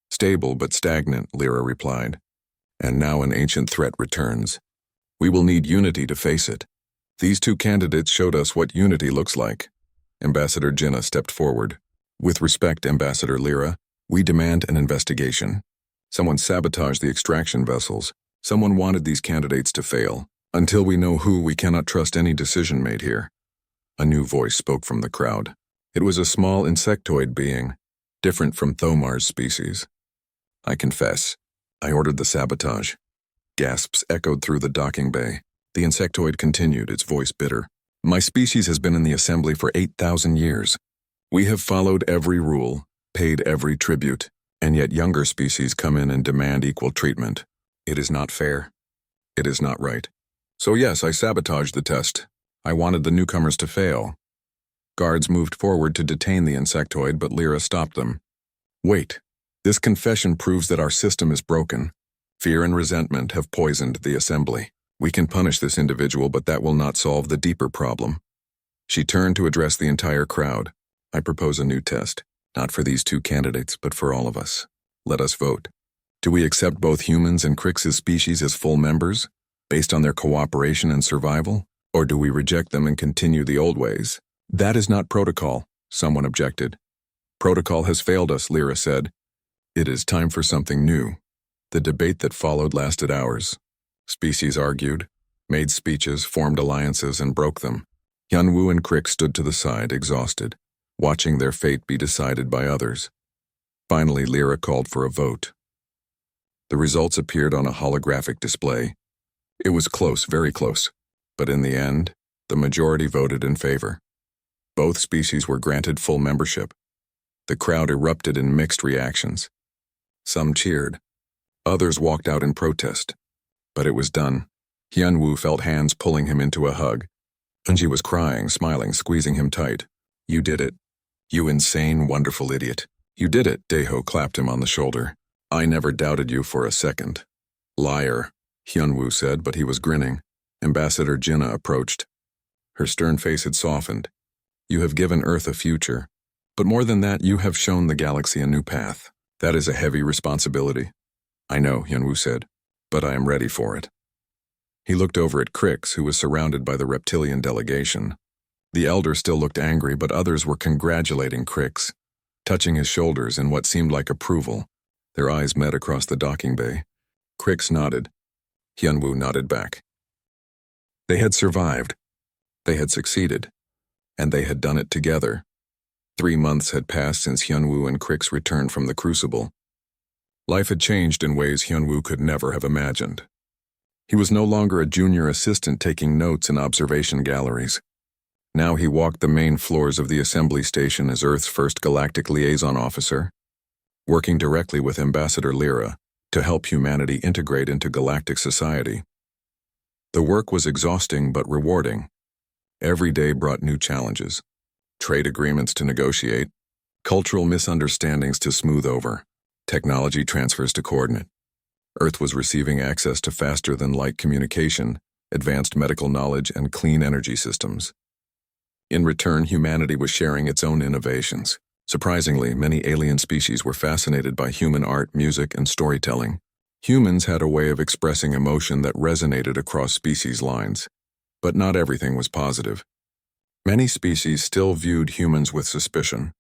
"Stable but stagnant," Lyra replied. "And now an ancient threat returns. We will need unity to face it. These two candidates showed us what unity looks like." Ambassador Jinnah stepped forward. "With respect, Ambassador Lyra, we demand an investigation. Someone sabotaged the extraction vessels. Someone wanted these candidates to fail. Until we know who, we cannot trust any decision made here." A new voice spoke from the crowd. It was a small insectoid being, different from Thomar's species. "I confess, I ordered the sabotage." Gasps echoed through the docking bay. The insectoid continued, its voice bitter. "My species has been in the assembly for 8,000 years. We have followed every rule, paid every tribute, and yet younger species come in and demand equal treatment. It is not fair. It is not right. So yes, I sabotaged the test. I wanted the newcomers to fail." Guards moved forward to detain the insectoid, but Lyra stopped them. "Wait. This confession proves that our system is broken. Fear and resentment have poisoned the assembly. We can punish this individual, but that will not solve the deeper problem." She turned to address the entire crowd. "I propose a new test, not for these two candidates, but for all of us. Let us vote. Do we accept both humans and Crix's species as full members, based on their cooperation and survival, or do we reject them and continue the old ways?" "That is not protocol," someone objected. "Protocol has failed us," Lyra said. "It is time for something new." The debate that followed lasted hours. Species argued, made speeches, formed alliances, and broke them. Hyunwoo and Crix stood to the side, exhausted, watching their fate be decided by others. Finally, Lyra called for a vote. The results appeared on a holographic display. It was close, very close, but in the end, the majority voted in favor. Both species were granted full membership. The crowd erupted in mixed reactions. Some cheered. Others walked out in protest. But it was done. Hyunwoo felt hands pulling him into a hug. Eunji was crying, smiling, squeezing him tight. "You did it. You insane, wonderful idiot. You did it," Daeho clapped him on the shoulder. "I never doubted you for a second." "Liar," Hyunwoo said, but he was grinning. Ambassador Jinnah approached. Her stern face had softened. "You have given Earth a future. But more than that, you have shown the galaxy a new path. That is a heavy responsibility." "I know," Hyunwoo said, "but I am ready for it." He looked over at Crix, who was surrounded by the reptilian delegation. The elder still looked angry, but others were congratulating Crix, touching his shoulders in what seemed like approval. Their eyes met across the docking bay. Crix nodded. Hyunwoo nodded back. They had survived. They had succeeded. And they had done it together. 3 months had passed since Hyunwoo and Crix returned from the Crucible. Life had changed in ways Hyunwoo could never have imagined. He was no longer a junior assistant taking notes in observation galleries. Now he walked the main floors of the assembly station as Earth's first galactic liaison officer, working directly with Ambassador Lyra to help humanity integrate into galactic society. The work was exhausting but rewarding. Every day brought new challenges, trade agreements to negotiate, cultural misunderstandings to smooth over, technology transfers to coordinate. Earth was receiving access to faster-than-light communication, advanced medical knowledge, and clean energy systems. In return, humanity was sharing its own innovations. Surprisingly, many alien species were fascinated by human art, music, and storytelling. Humans had a way of expressing emotion that resonated across species lines. But not everything was positive. Many species still viewed humans with suspicion.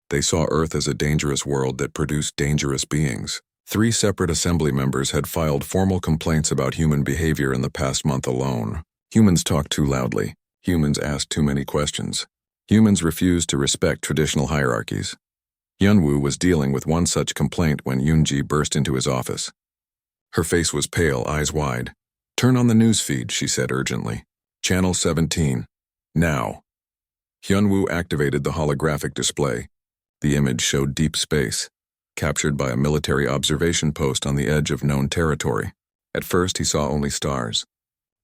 They saw Earth as a dangerous world that produced dangerous beings. 3 separate assembly members had filed formal complaints about human behavior in the past month alone. Humans talked too loudly. Humans asked too many questions. Humans refused to respect traditional hierarchies. Hyunwoo was dealing with one such complaint when Yoonji burst into his office. Her face was pale, eyes wide. "Turn on the news feed," she said urgently. "Channel 17. Now." Hyunwoo activated the holographic display. The image showed deep space, captured by a military observation post on the edge of known territory. At first, he saw only stars.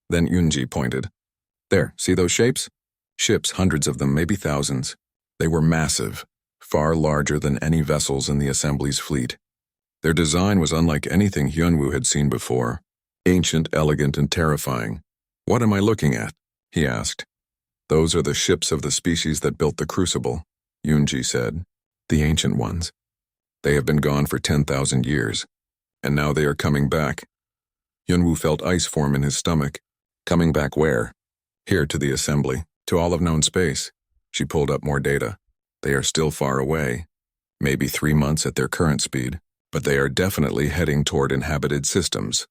Then Yoonji pointed. "There, see those shapes? Ships, hundreds of them, maybe thousands. They were massive, far larger than any vessels in the Assembly's fleet. Their design was unlike anything Hyunwoo had seen before, ancient, elegant, and terrifying. "What am I looking at?" he asked. "Those are the ships of the species that built the Crucible," Yoonji said. "The ancient ones. They have been gone for 10,000 years, and now they are coming back." Hyunwoo felt ice form in his stomach. "Coming back where?" "Here to the Assembly, to all of known space." She pulled up more data. "They are still far away, maybe 3 months at their current speed, but they are definitely heading toward inhabited systems."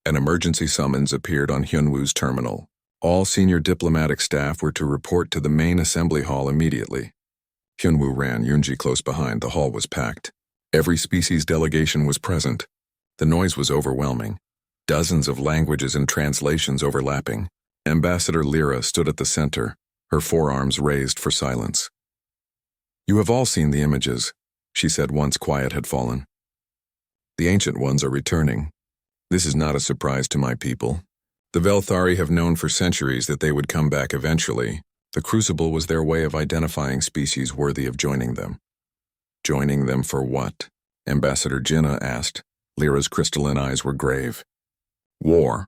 An emergency summons appeared on Hyunwoo's terminal. All senior diplomatic staff were to report to the main assembly hall immediately. Hyunwoo ran, Yoonji close behind. The hall was packed. Every species delegation was present. The noise was overwhelming. Dozens of languages and translations overlapping. Ambassador Lyra stood at the center, her forearms raised for silence. "You have all seen the images," she said once quiet had fallen. "The ancient ones are returning. This is not a surprise to my people. The Velthari have known for centuries that they would come back eventually. The Crucible was their way of identifying species worthy of joining them." "Joining them for what?" Ambassador Jinnah asked. Lyra's crystalline eyes were grave. "War.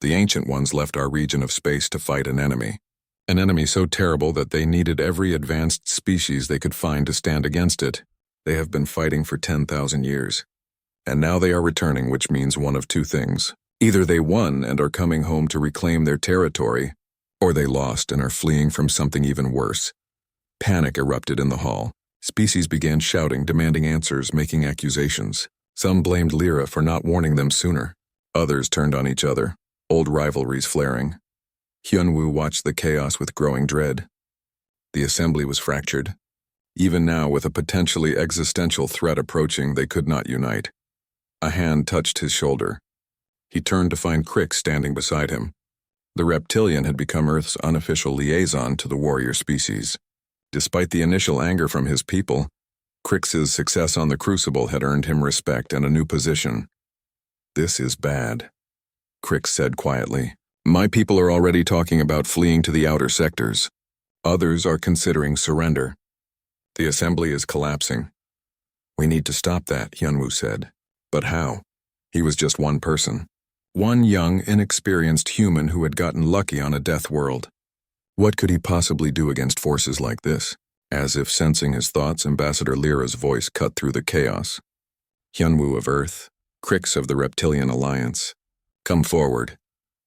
The ancient ones left our region of space to fight an enemy so terrible that they needed every advanced species they could find to stand against it. They have been fighting for 10,000 years. And now they are returning, which means one of 2 things. Either they won and are coming home to reclaim their territory, or they lost and are fleeing from something even worse." Panic erupted in the hall. Species began shouting, demanding answers, making accusations. Some blamed Lyra for not warning them sooner. Others turned on each other, old rivalries flaring. Hyunwoo watched the chaos with growing dread. The assembly was fractured. Even now, with a potentially existential threat approaching, they could not unite. A hand touched his shoulder. He turned to find Crix standing beside him. The reptilian had become Earth's unofficial liaison to the warrior species. Despite the initial anger from his people, Crix's success on the Crucible had earned him respect and a new position. "This is bad," Crix said quietly. "My people are already talking about fleeing to the outer sectors. Others are considering surrender. The assembly is collapsing." "We need to stop that," Hyunwoo said. "But how?" He was just one person. One young, inexperienced human who had gotten lucky on a death world. What could he possibly do against forces like this? As if sensing his thoughts, Ambassador Lyra's voice cut through the chaos. "Hyunwoo of Earth, Crix of the Reptilian Alliance. Come forward."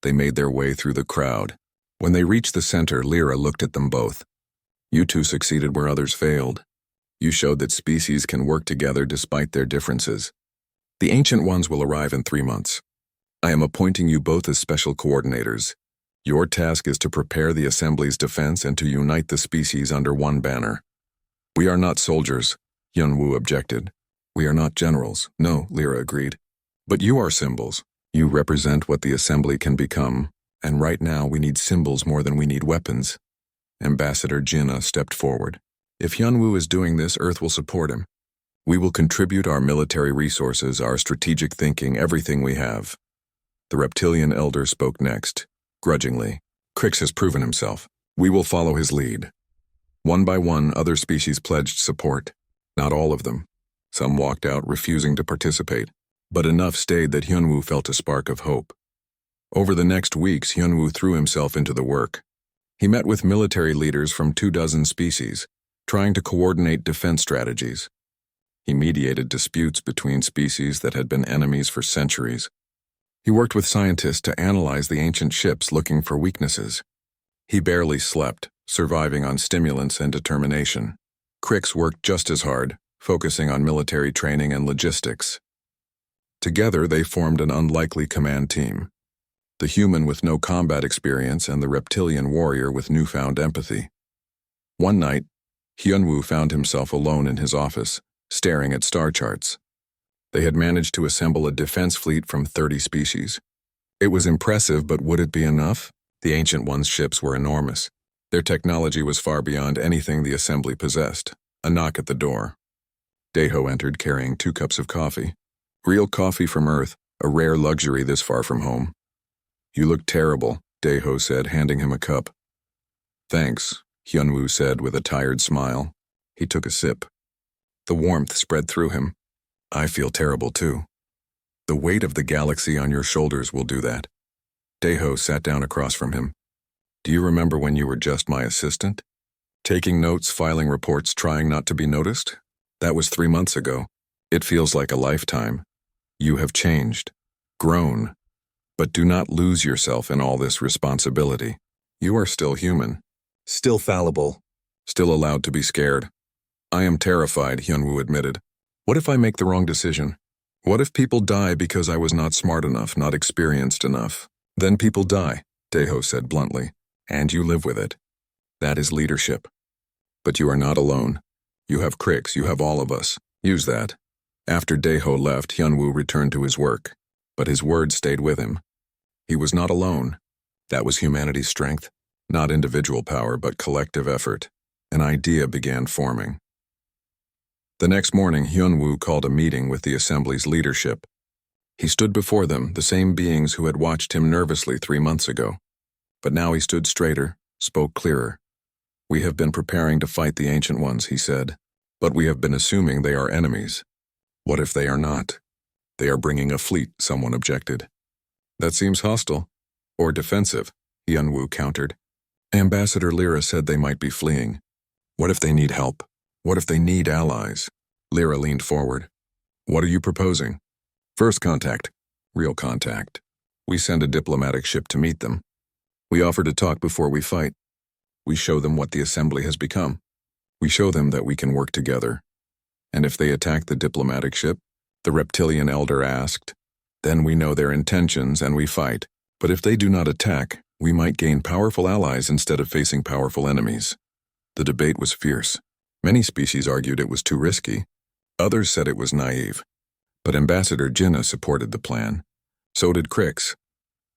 They made their way through the crowd. When they reached the center, Lyra looked at them both. You two succeeded where others failed. You showed that species can work together despite their differences. The Ancient Ones will arrive in 3 months. I am appointing you both as special coordinators. Your task is to prepare the Assembly's defense and to unite the species under one banner. We are not soldiers, Hyunwoo objected. We are not generals. No, Lyra agreed. But you are symbols. You represent what the Assembly can become, and right now we need symbols more than we need weapons. Ambassador Jinna stepped forward. If Hyunwoo is doing this, Earth will support him. We will contribute our military resources, our strategic thinking, everything we have. The reptilian elder spoke next, grudgingly. Crix has proven himself. We will follow his lead. One by one, other species pledged support. Not all of them. Some walked out, refusing to participate. But enough stayed that Hyunwoo felt a spark of hope. Over the next weeks, Hyunwoo threw himself into the work. He met with military leaders from 24 species, trying to coordinate defense strategies. He mediated disputes between species that had been enemies for centuries. He worked with scientists to analyze the ancient ships, looking for weaknesses. He barely slept, surviving on stimulants and determination. Crix worked just as hard, focusing on military training and logistics. Together, they formed an unlikely command team. The human with no combat experience and the reptilian warrior with newfound empathy. One night, Hyunwoo found himself alone in his office, staring at star charts. They had managed to assemble a defense fleet from 30 species. It was impressive, but would it be enough? The Ancient Ones' ships were enormous. Their technology was far beyond anything the Assembly possessed. A knock at the door. Daeho entered carrying 2 cups of coffee. Real coffee from Earth, a rare luxury this far from home. You look terrible, Daeho said, handing him a cup. Thanks, Hyunwoo said with a tired smile. He took a sip. The warmth spread through him. I feel terrible too. The weight of the galaxy on your shoulders will do that. Daeho sat down across from him. Do you remember when you were just my assistant? Taking notes, filing reports, trying not to be noticed? That was 3 months ago. It feels like a lifetime. You have changed, grown. But do not lose yourself in all this responsibility. You are still human. Still fallible. Still allowed to be scared. I am terrified, Hyunwoo admitted. What if I make the wrong decision? What if people die because I was not smart enough, not experienced enough? Then people die, Daeho said bluntly, and you live with it. That is leadership. But you are not alone. You have Crix, you have all of us. Use that. After Daeho left, Hyunwoo returned to his work, but his words stayed with him. He was not alone. That was humanity's strength. Not individual power, but collective effort. An idea began forming. The next morning, Hyunwoo called a meeting with the Assembly's leadership. He stood before them, the same beings who had watched him nervously 3 months ago. But now he stood straighter, spoke clearer. We have been preparing to fight the Ancient Ones, he said. But we have been assuming they are enemies. What if they are not? They are bringing a fleet, someone objected. That seems hostile. Or defensive, Hyunwoo countered. Ambassador Lyra said they might be fleeing. What if they need help? What if they need allies? Lyra leaned forward. What are you proposing? First contact. Real contact. We send a diplomatic ship to meet them. We offer to talk before we fight. We show them what the Assembly has become. We show them that we can work together. And if they attack the diplomatic ship, the reptilian elder asked, then we know their intentions and we fight. But if they do not attack, we might gain powerful allies instead of facing powerful enemies. The debate was fierce. Many species argued it was too risky. Others said it was naive. But Ambassador Jinna supported the plan. So did Crix.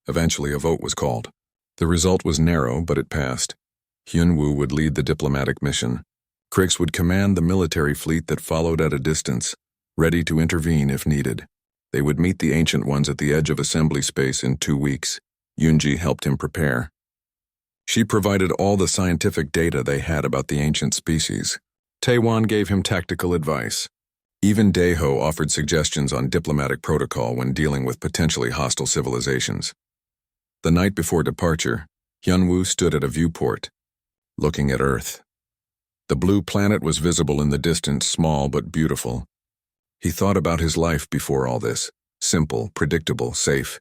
Eventually, a vote was called. The result was narrow, but it passed. Hyunwoo would lead the diplomatic mission. Crix would command the military fleet that followed at a distance, ready to intervene if needed. They would meet the Ancient Ones at the edge of assembly space in 2 weeks. Yoonji helped him prepare. She provided all the scientific data they had about the ancient species. Taewon gave him tactical advice. Even Daeho offered suggestions on diplomatic protocol when dealing with potentially hostile civilizations. The night before departure, Hyunwoo stood at a viewport, looking at Earth. The blue planet was visible in the distance, small but beautiful. He thought about his life before all this. Simple, predictable, safe.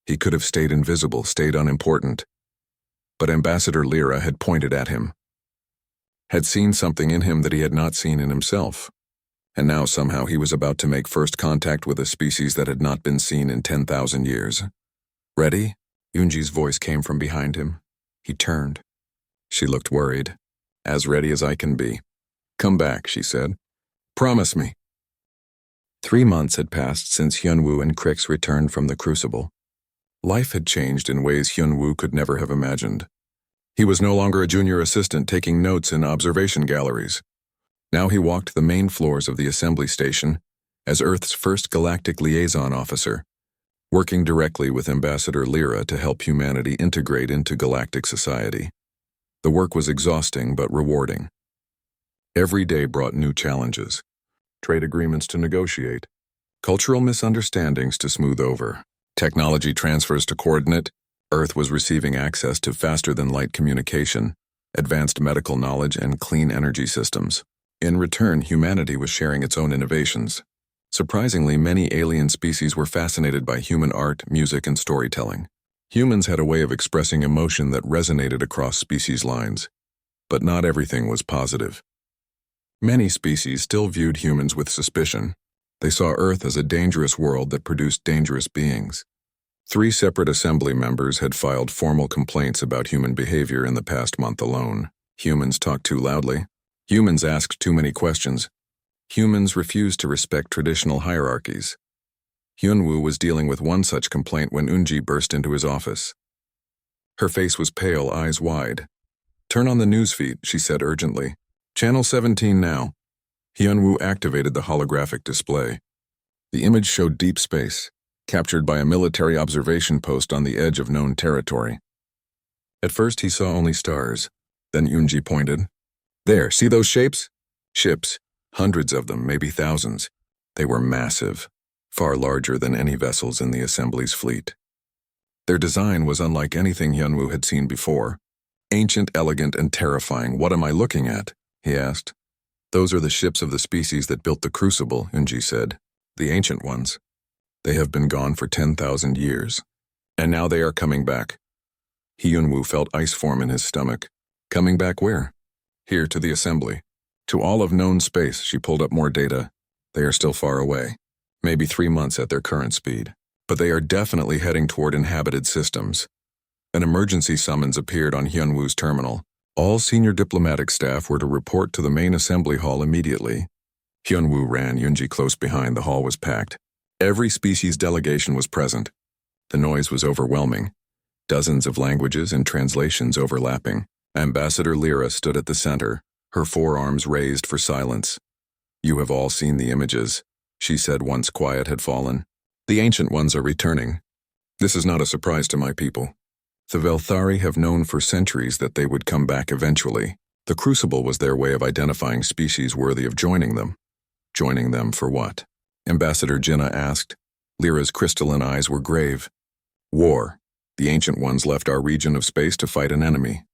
He could have stayed invisible, stayed unimportant. But Ambassador Lyra had pointed at him, had seen something in him that he had not seen in himself. And now somehow he was about to make first contact with a species that had not been seen in 10,000 years. "Ready?" Yunji's voice came from behind him. He turned. She looked worried. "As ready as I can be." "Come back," she said. "Promise me." 3 months had passed since Hyunwoo and Crix returned from the Crucible. Life had changed in ways Hyunwoo could never have imagined. He was no longer a junior assistant taking notes in observation galleries. Now he walked the main floors of the assembly station as Earth's first galactic liaison officer, working directly with Ambassador Lyra to help humanity integrate into galactic society. The work was exhausting but rewarding. Every day brought new challenges, trade agreements to negotiate, cultural misunderstandings to smooth over, technology transfers to coordinate. Earth was receiving access to faster-than-light communication, advanced medical knowledge, and clean energy systems. In return, humanity was sharing its own innovations. Surprisingly, many alien species were fascinated by human art, music, and storytelling. Humans had a way of expressing emotion that resonated across species lines. But not everything was positive. Many species still viewed humans with suspicion. They saw Earth as a dangerous world that produced dangerous beings. 3 separate assembly members had filed formal complaints about human behavior in the past month alone. Humans talked too loudly. Humans asked too many questions. Humans refused to respect traditional hierarchies. Hyunwoo was dealing with one such complaint when Eunji burst into his office. Her face was pale, eyes wide. "Turn on the newsfeed," she said urgently. "Channel 17 now." Hyunwoo activated the holographic display. The image showed deep space, captured by a military observation post on the edge of known territory. At first he saw only stars. Then Eunji pointed. "There, see those shapes?" Ships, hundreds of them, maybe thousands. They were massive, far larger than any vessels in the Assembly's fleet. Their design was unlike anything Hyunwoo had seen before. Ancient, elegant, and terrifying. "What am I looking at?" he asked. "Those are the ships of the species that built the Crucible," Eunji said. "The ancient ones. They have been gone for 10,000 years. And now they are coming back." Hyunwoo felt ice form in his stomach. "Coming back where?" "Here, to the assembly. To all of known space." She pulled up more data. "They are still far away. Maybe 3 months at their current speed. But they are definitely heading toward inhabited systems." An emergency summons appeared on Hyunwoo's terminal. All senior diplomatic staff were to report to the main assembly hall immediately. Hyunwoo ran, Eunji close behind. The hall was packed. Every species delegation was present. The noise was overwhelming. Dozens of languages and translations overlapping. Ambassador Lyra stood at the center, her forearms raised for silence. "You have all seen the images," she said once quiet had fallen. "The ancient ones are returning. This is not a surprise to my people. The Velthari have known for centuries that they would come back eventually. The Crucible was their way of identifying species worthy of joining them. Joining them for what?" Ambassador Jinnah asked. Lyra's crystalline eyes were grave. "War. The ancient ones left our region of space to fight an enemy.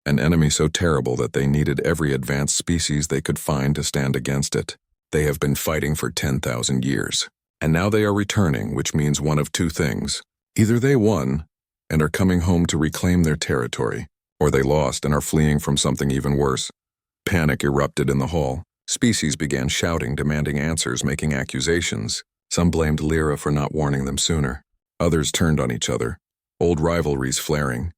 An enemy so terrible that they needed every advanced species they could find to stand against it. They have been fighting for 10,000 years. And now they are returning, which means one of 2 things. Either they won and are coming home to reclaim their territory, or they lost and are fleeing from something even worse." Panic erupted in the hall. Species began shouting, demanding answers, making accusations. Some blamed Lyra for not warning them sooner. Others turned on each other, old rivalries flaring.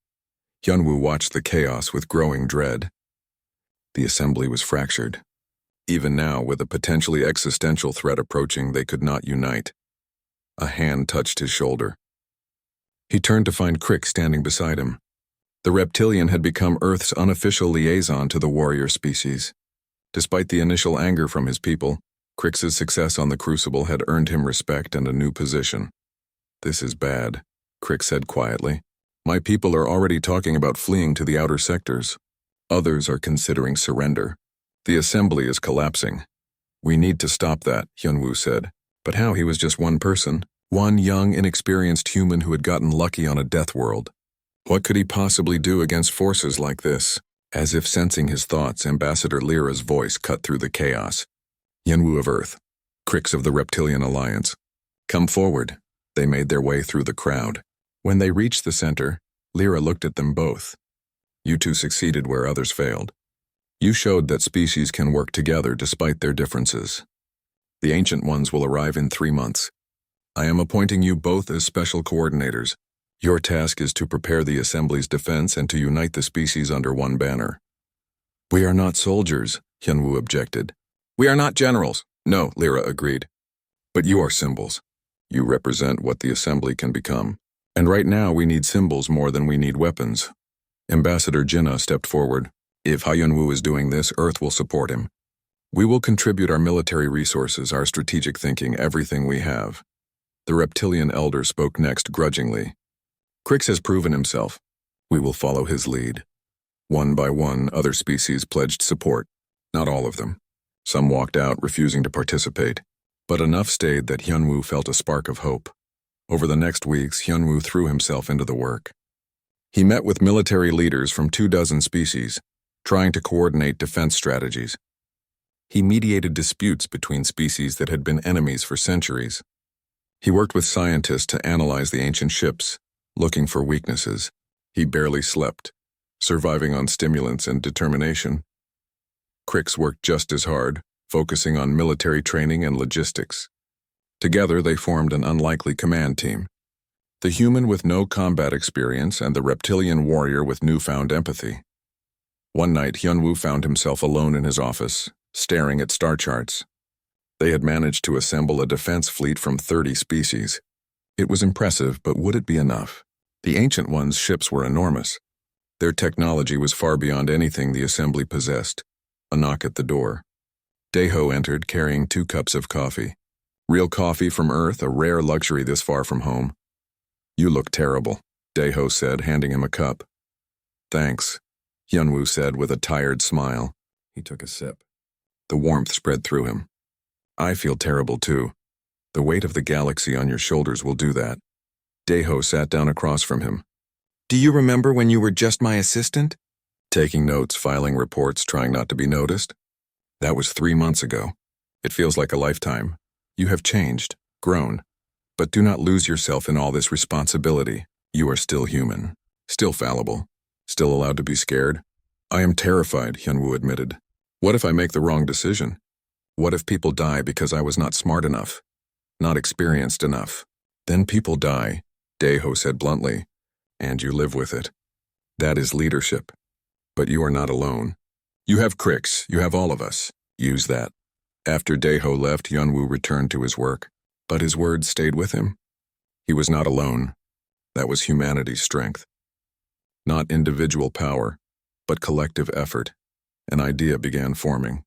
Hyunwoo watched the chaos with growing dread. The assembly was fractured. Even now, with a potentially existential threat approaching, they could not unite. A hand touched his shoulder. He turned to find Crix standing beside him. The reptilian had become Earth's unofficial liaison to the warrior species. Despite the initial anger from his people, Crix's success on the Crucible had earned him respect and a new position. "This is bad," Crix said quietly. "My people are already talking about fleeing to the outer sectors. Others are considering surrender. The assembly is collapsing. We need to stop that," Hyunwoo said. But how? He was just one person. One young, inexperienced human who had gotten lucky on a death world. What could he possibly do against forces like this? As if sensing his thoughts, Ambassador Lyra's voice cut through the chaos. "Hyunwoo of Earth, Crix of the Reptilian Alliance. Come forward." They made their way through the crowd. When they reached the center, Lyra looked at them both. You two succeeded where others failed. You showed that species can work together despite their differences. The Ancient Ones will arrive in 3 months. I am appointing you both as special coordinators. Your task is to prepare the Assembly's defense and to unite the species under one banner. We are not soldiers, Hyunwoo objected. We are not generals. No, Lyra agreed. But you are symbols. You represent what the Assembly can become. And right now we need symbols more than we need weapons. Ambassador Jinnah stepped forward. If Hyunwoo is doing this, Earth will support him. We will contribute our military resources, our strategic thinking, everything we have. The reptilian elder spoke next grudgingly. Crix has proven himself. We will follow his lead. One by one, other species pledged support. Not all of them. Some walked out, refusing to participate. But enough stayed that Hyunwoo felt a spark of hope. Over the next weeks, Hyunwoo threw himself into the work. He met with military leaders from 24 species, trying to coordinate defense strategies. He mediated disputes between species that had been enemies for centuries. He worked with scientists to analyze the ancient ships, looking for weaknesses. He barely slept, surviving on stimulants and determination. Crix worked just as hard, focusing on military training and logistics. Together, they formed an unlikely command team. The human with no combat experience and the reptilian warrior with newfound empathy. One night, Hyunwoo found himself alone in his office, staring at star charts. They had managed to assemble a defense fleet from 30 species. It was impressive, but would it be enough? The Ancient Ones' ships were enormous. Their technology was far beyond anything the Assembly possessed. A knock at the door. Daeho entered, carrying 2 cups of coffee. Real coffee from Earth, a rare luxury this far from home. You look terrible, Daeho said, handing him a cup. Thanks, Hyunwoo said with a tired smile. He took a sip. The warmth spread through him. I feel terrible too. The weight of the galaxy on your shoulders will do that. Daeho sat down across from him. Do you remember when you were just my assistant? Taking notes, filing reports, trying not to be noticed? That was 3 months ago. It feels like a lifetime. You have changed, grown. But do not lose yourself in all this responsibility. You are still human, still fallible, still allowed to be scared. I am terrified, Hyunwoo admitted. What if I make the wrong decision? What if people die because I was not smart enough, not experienced enough? Then people die, Daeho said bluntly, and you live with it. That is leadership. But you are not alone. You have Crix, you have all of us. Use that. After Daeho left, Hyunwoo returned to his work, but his words stayed with him. He was not alone. That was humanity's strength. Not individual power, but collective effort. An idea began forming.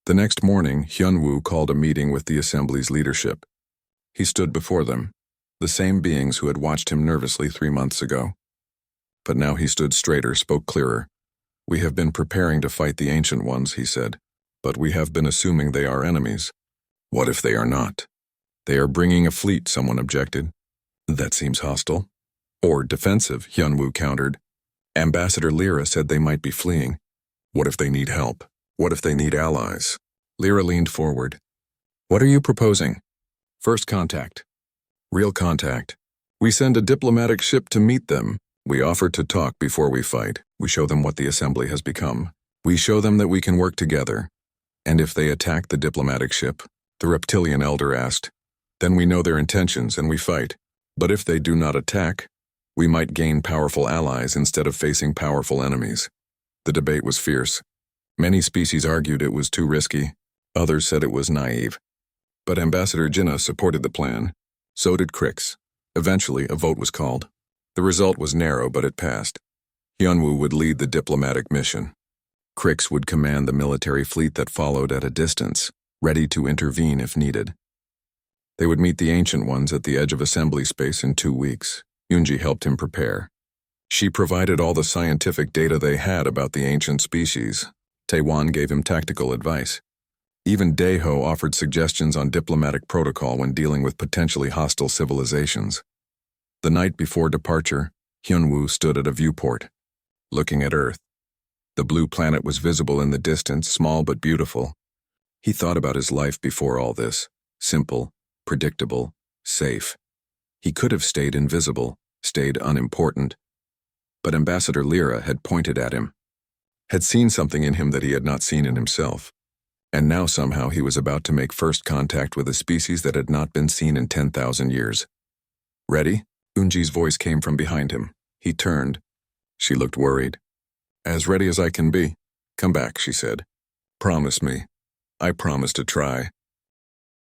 The next morning, Hyunwoo called a meeting with the Assembly's leadership. He stood before them, the same beings who had watched him nervously 3 months ago. But now he stood straighter, spoke clearer. We have been preparing to fight the Ancient Ones, he said, but we have been assuming they are enemies. What if they are not? They are bringing a fleet, someone objected. That seems hostile. Or defensive, Hyunwoo countered. Ambassador Lyra said they might be fleeing. What if they need help? What if they need allies? Lyra leaned forward. What are you proposing? First contact. Real contact. We send a diplomatic ship to meet them. We offer to talk before we fight. We show them what the Assembly has become. We show them that we can work together. And if they attack the diplomatic ship, the reptilian elder asked, then we know their intentions and we fight. But if they do not attack, we might gain powerful allies instead of facing powerful enemies. The debate was fierce. Many species argued it was too risky. Others said it was naive. But Ambassador Jinnah supported the plan. So did Crix. Eventually, a vote was called. The result was narrow, but it passed. Hyunwoo would lead the diplomatic mission. Crix would command the military fleet that followed at a distance, ready to intervene if needed. They would meet the Ancient Ones at the edge of assembly space in 2 weeks. Yoonji helped him prepare. She provided all the scientific data they had about the ancient species. Taewon gave him tactical advice. Even Daeho offered suggestions on diplomatic protocol when dealing with potentially hostile civilizations. The night before departure, Hyunwoo stood at a viewport, looking at Earth. The blue planet was visible in the distance, small but beautiful. He thought about his life before all this. Simple, predictable, safe. He could have stayed invisible, stayed unimportant. but Ambassador Lyra had pointed at him, had seen something in him that he had not seen in himself, and now somehow he was about to make first contact with a species that had not been seen in 10,000 years. Ready? Unji's voice came from behind him. He turned. She looked worried. As ready as I can be. Come back, she said. Promise me. I promise to try.